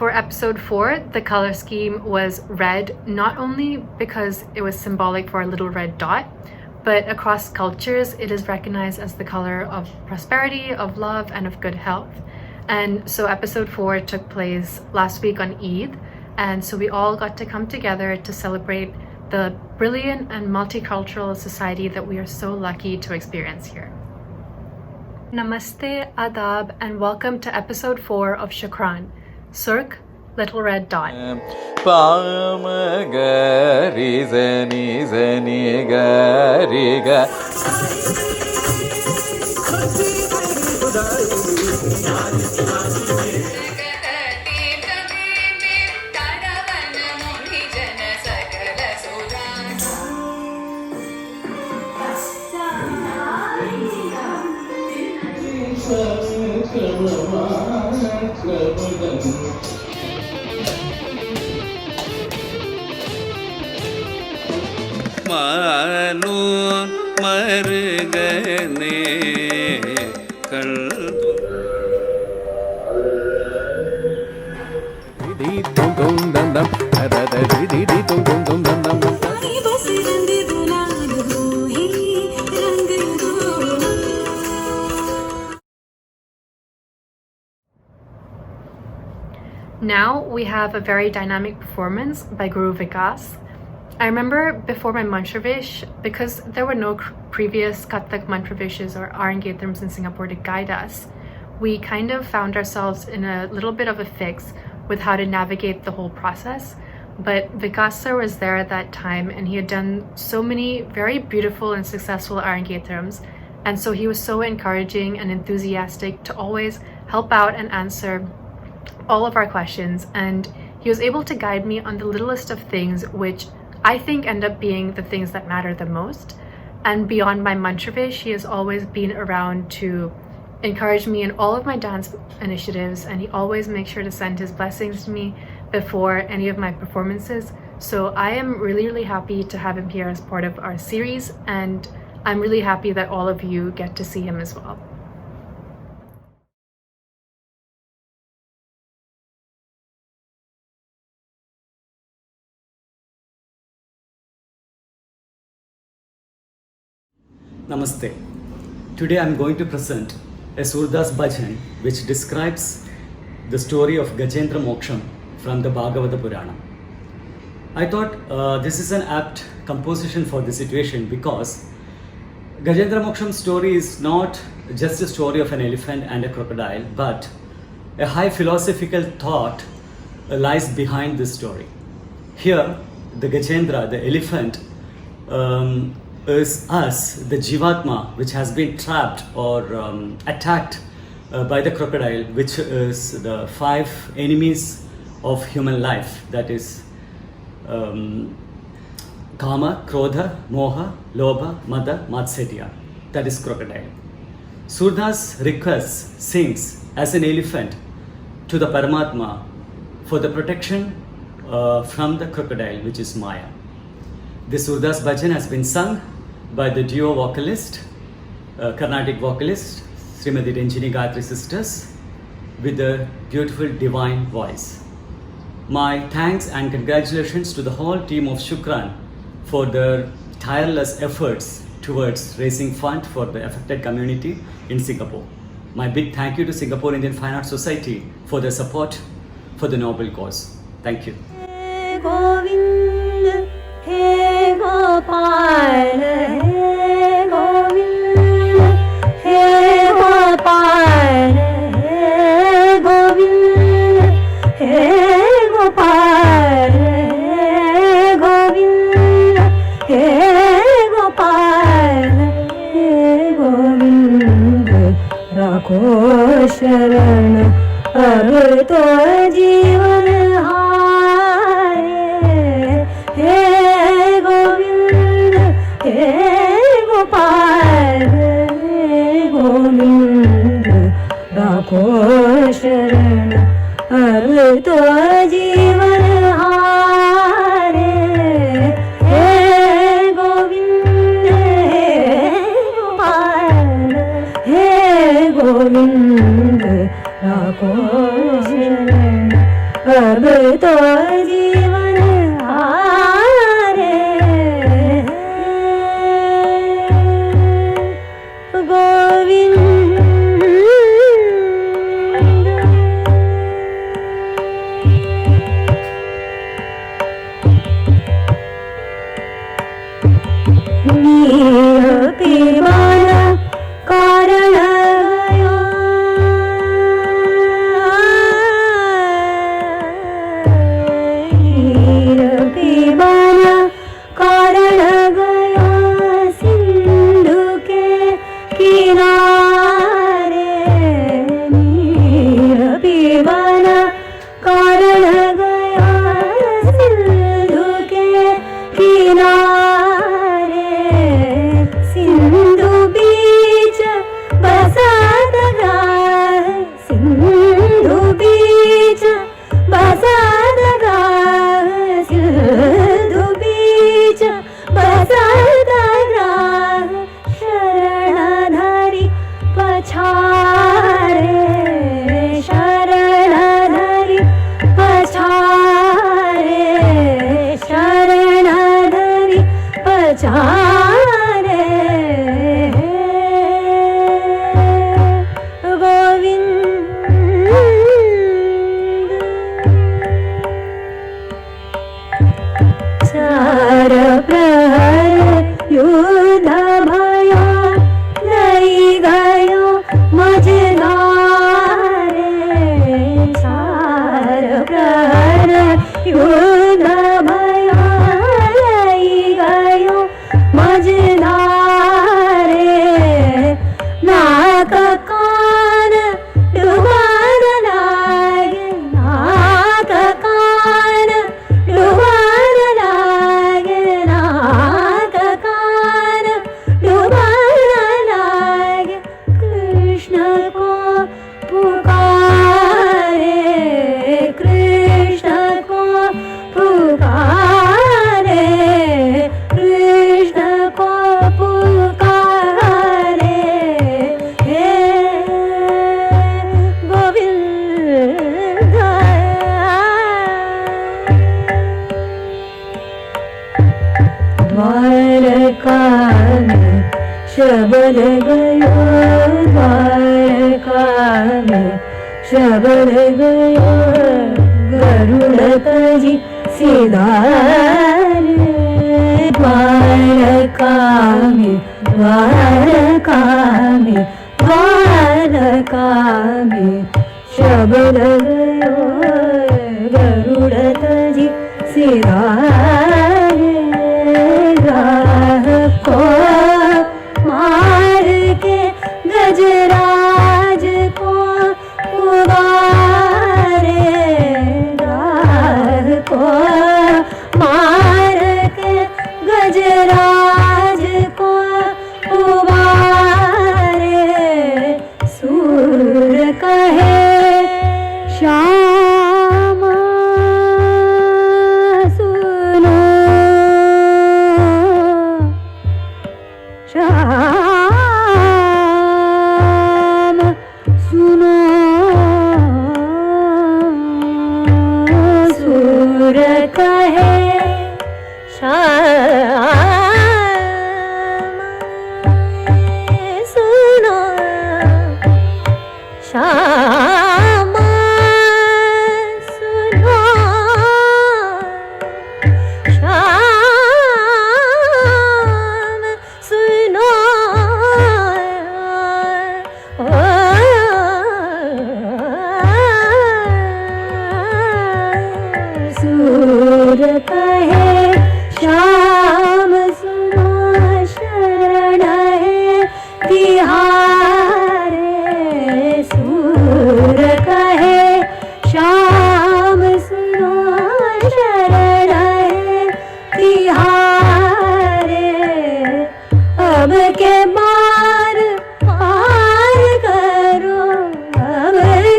For episode 4, the color scheme was red, not only because it was symbolic for a little red dot, but across cultures, it is recognized as the color of prosperity, of love, and of good health. And so episode 4 took place last week on Eid, and so we all got to come together to celebrate the brilliant and multicultural society that we are so lucky to experience here. Namaste, Adab, and welcome to episode 4 of Shukran, Surk, Little Red Dot. Pam gari zani zani gari ga. Manu mar gane kal di dum dum dum dum di dum dum dum dum dum. Now we have a very dynamic performance by Guru Vikas. I remember before my Mantravish, because there were no previous Kathak Mantravishes or Arangethrams in Singapore to guide us, we kind of found ourselves in a little bit of a fix with how to navigate the whole process. But Vikas sir was there at that time, and he had done so many very beautiful and successful Arangethrams, and so he was so encouraging and enthusiastic to always help out and answer all of our questions, and he was able to guide me on the littlest of things, which I think end up being the things that matter the most. And beyond my Mantravish, he has always been around to encourage me in all of my dance initiatives, and he always makes sure to send his blessings to me before any of my performances. So I am really, really happy to have him here as part of our series, and I'm really happy that all of you get to see him as well. Namaste. Today I am going to present a Surdas Bhajan which describes the story of Gajendra Moksham from the Bhagavata Purana. I thought this is an apt composition for the situation because Gajendra Moksham's story is not just a story of an elephant and a crocodile, but a high philosophical thought lies behind this story. Here, the Gajendra, the elephant, is us, the Jivatma, which has been trapped or attacked by the crocodile, which is the 5 enemies of human life, that is Kama, Krodha, Moha, Lobha, Mada, Matsarya, that is crocodile. Surdas requests, sings as an elephant to the Paramatma for the protection from the crocodile, which is Maya. This Surdas Bhajan has been sung by the duo vocalist, Carnatic vocalist, Srimati Ranjini Gayatri sisters, with a beautiful divine voice. My thanks and congratulations to the whole team of Shukran for their tireless efforts towards raising funds for the affected community in Singapore. My big thank you to Singapore Indian Fine Arts Society for their support for the noble cause. Thank you. Hey Gopal, hey Govind, hey Gopal, hey Govind, hey Gopal, hey Govind, hey Gopal, hey Govind, rakho sharan ab to jeevan haare. Hey Govind, hey Gopal, hey Govind, rakho sharan ab to jeevan haare. Hey Govind, hey Gopal, hey Govind, rakho sharan नीर पीवाना कारण गया नीर पीवाना कारण गया सिंधु के किनारे नीर पीवाना कारण गया सिंधु के किनारे सिंधु बीच बसा दगा सिंधु बीच बसा दगा सिंधु बीच बसा दगा शरणधारी पछारे शरणधारी पछारे शरणधारी पछारे गोविंद चार प्रहर युद्ध भयो लई गयो मझधारे चार प्रहर युद्ध भयो लई गयो मझधारे नाक कान डुबान लागे नाक कान डुबान लागे नाक कान डुबान लागे कृष्ण को पुकारे कृष्ण को पुकारे कृष्ण को पुकारे हे गोविंद द्वारका में शबद गयो द्वारका में शबद गयो गरुड़ तजी सिधारे द्वारका में द्वारका में द्वारका में शबद गयो गरुड़ तजी सिधारे राह को मार के गजराज को उबारे राह को मार के गजराज को उबारे सूर कहे श्याम सुनो श्याम सुनो सूर कहे श्याम सुनो श्याम सुनो श्याम सुनो सूर कहे श्याम सुनो शरण है तिहारे सूर कहे श्याम सुनो शरण है तिहारे अब के बार पार करो अब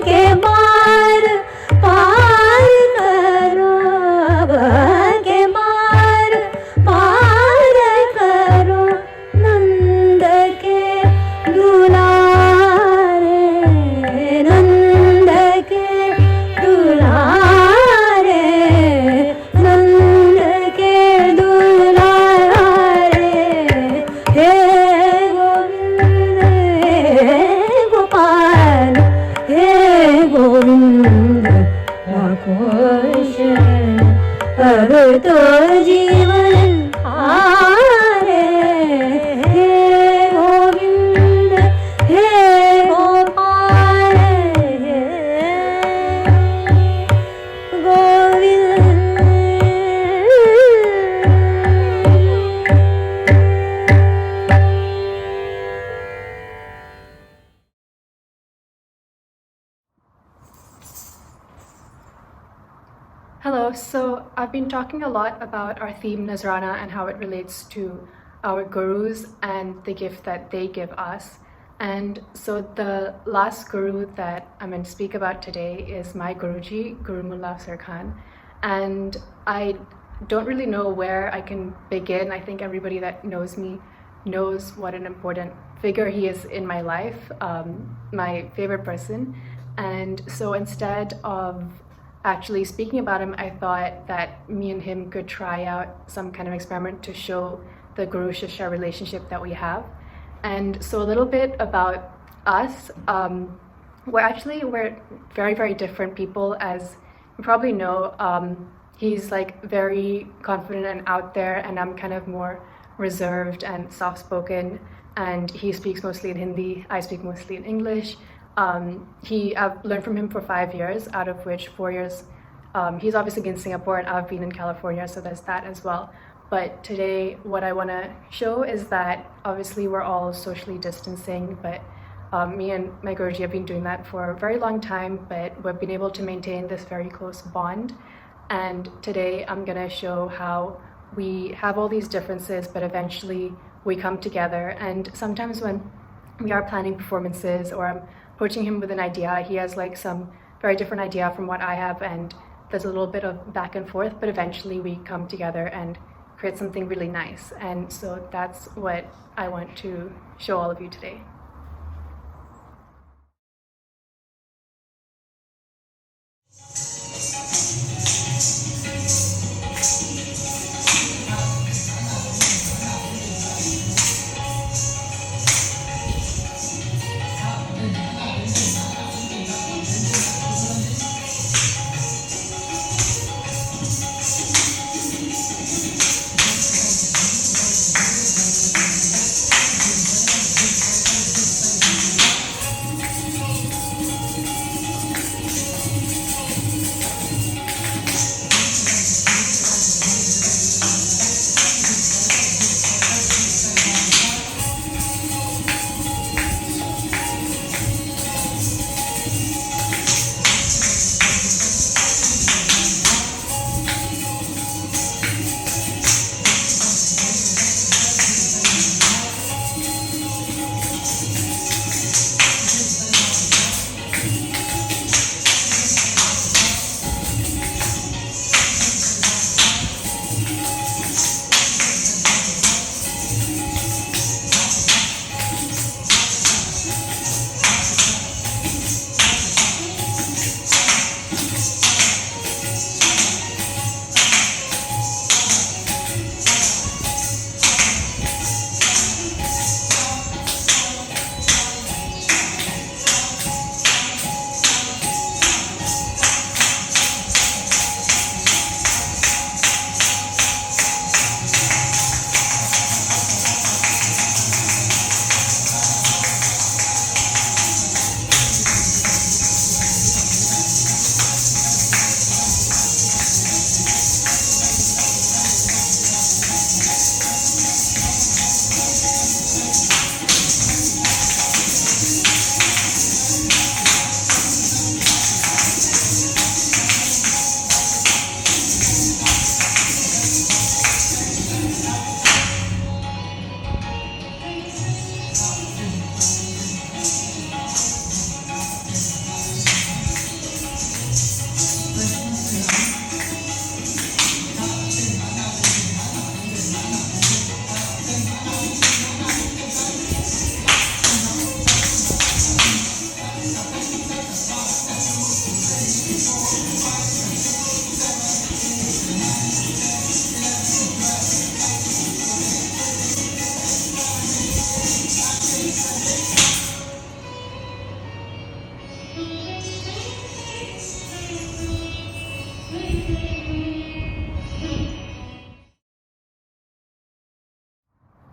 के बार पार करो अब के बार पार करो नंद के दुलारे नंद के दुलारे नंद के दुलारे हे Govind I've been talking a lot about our theme Nazraana and how it relates to our gurus and the gift that they give us. And so the last guru that I'm going to speak about today is my Guruji, Guru Mullah Sir Khan. And I don't really know where I can begin. I think everybody that knows me knows what an important figure he is in my life, my favorite person. And so instead of actually speaking about him, I thought that me and him could try out some kind of experiment to show the Guru Shishya relationship that we have. And so a little bit about us. We're very, very different people, as you probably know. He's like very confident and out there, and I'm kind of more reserved and soft-spoken, and he speaks mostly in Hindi. I speak mostly in English. I've learned from him for 5 years, out of which 4 years he's obviously in Singapore and I've been in California, so there's that as well. But today what I want to show is that obviously we're all socially distancing, but me and my Guruji have been doing that for a very long time, but we've been able to maintain this very close bond. And today I'm going to show how we have all these differences, but eventually we come together. And sometimes when we are planning performances or I'm approaching him with an idea, he has like some very different idea from what I have, and there's a little bit of back and forth, but eventually we come together and create something really nice. And so that's what I want to show all of you today.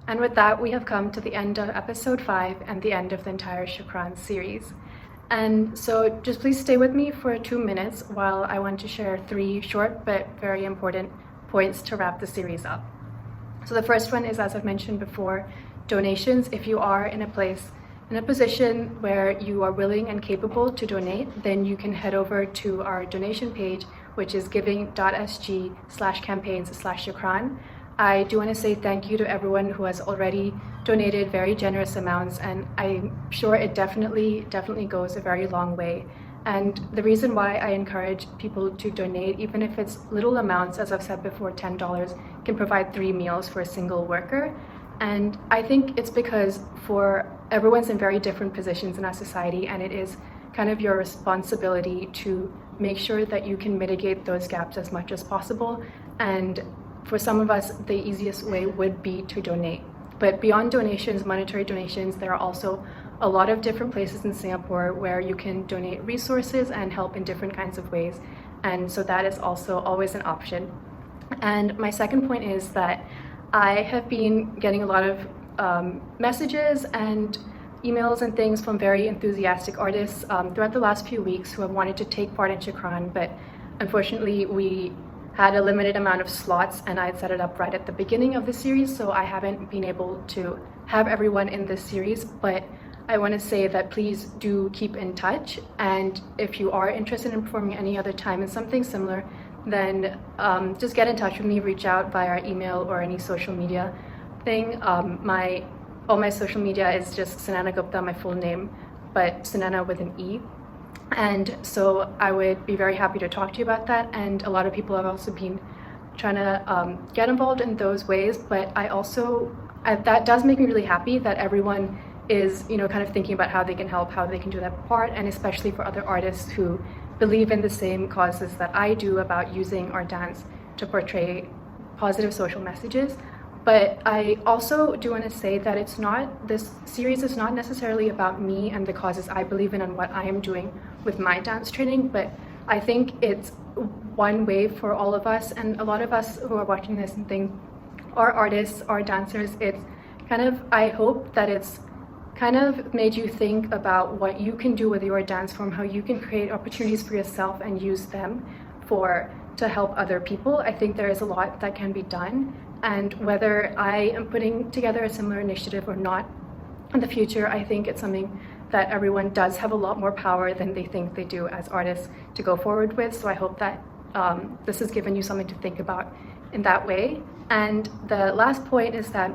And with that, we have come to the end of episode 5 and the end of the entire Shukran series. And so just please stay with me for 2 minutes while I want to share 3 short but very important points to wrap the series up. So the first one is, as I've mentioned before, donations. If you are in a position where you are willing and capable to donate, then you can head over to our donation page, which is GIVING.SG/campaigns/Shukran. I do want to say thank you to everyone who has already donated very generous amounts, and I'm sure it definitely goes a very long way. And the reason why I encourage people to donate, even if it's little amounts, as I've said before, $10 can provide 3 meals for a single worker. And I think it's because everyone's in very different positions in our society, and it is kind of your responsibility to make sure that you can mitigate those gaps as much as possible. And for some of us, the easiest way would be to donate. But beyond donations, monetary donations, there are also a lot of different places in Singapore where you can donate resources and help in different kinds of ways. And so that is also always an option. And my second point is that I have been getting a lot of messages and emails and things from very enthusiastic artists throughout the last few weeks who have wanted to take part in Shukran, but unfortunately we had a limited amount of slots, and I had set it up right at the beginning of the series, so I haven't been able to have everyone in this series. But I want to say that please do keep in touch, and if you are interested in performing any other time in something similar, then just get in touch with me, reach out via our email or any social media thing. All my social media is just Sunana Gupta, my full name, but Sunana with an E. And so I would be very happy to talk to you about that. And a lot of people have also been trying to get involved in those ways. But that does make me really happy that everyone is, kind of thinking about how they can help, how they can do that part, and especially for other artists who believe in the same causes that I do about using our dance to portray positive social messages. But I also do want to say that this series is not necessarily about me and the causes I believe in and what I am doing with my dance training, but I think it's one way for all of us, and a lot of us who are watching this and think are artists, are dancers. It's I hope that it's kind of made you think about what you can do with your dance form, how you can create opportunities for yourself and use them to help other people. I think there is a lot that can be done. And whether I am putting together a similar initiative or not in the future, I think it's something that everyone does have a lot more power than they think they do as artists to go forward with. So I hope that this has given you something to think about in that way. And the last point is that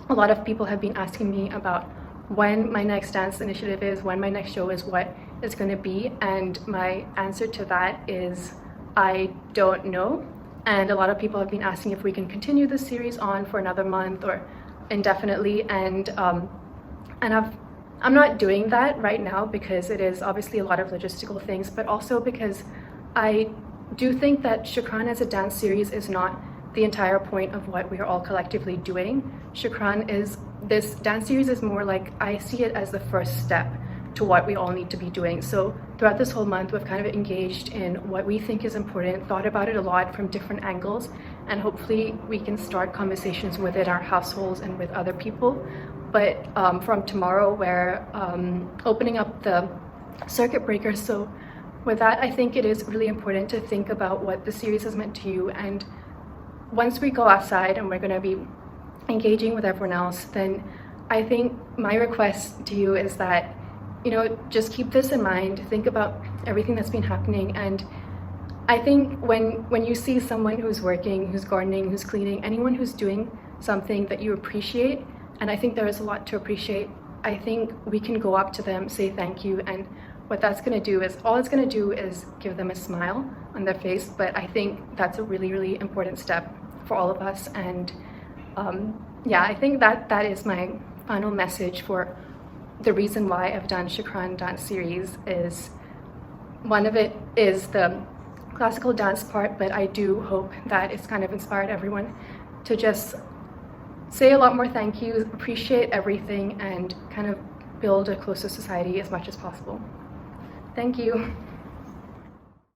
a lot of people have been asking me about when my next dance initiative is, when my next show is, what it's going to be. And my answer to that is I don't know. And a lot of people have been asking if we can continue this series on for another month or indefinitely. And I'm not doing that right now because it is obviously a lot of logistical things, but also because I do think that Shukran as a dance series is not the entire point of what we are all collectively doing. This dance series is more like, I see it as the first step to what we all need to be doing. So throughout this whole month, we've kind of engaged in what we think is important, thought about it a lot from different angles, and hopefully we can start conversations with it in our households and with other people. But from tomorrow, we're opening up the circuit breaker. So with that, I think it is really important to think about what the series has meant to you. And once we go outside and we're going to be engaging with everyone else, then I think my request to you is that just keep this in mind, think about everything that's been happening. And I think when you see someone who's working, who's gardening, who's cleaning, anyone who's doing something that you appreciate, and I think there is a lot to appreciate, I think we can go up to them, say thank you, and what that's going to do is, all it's going to do is give them a smile on their face. But I think that's a really, really important step for all of us. And I think that is my final message for the reason why I've done Shukran dance series. Is one of it is the classical dance part, but I do hope that it's kind of inspired everyone to just say a lot more thank yous, appreciate everything, and kind of build a closer society as much as possible. Thank you.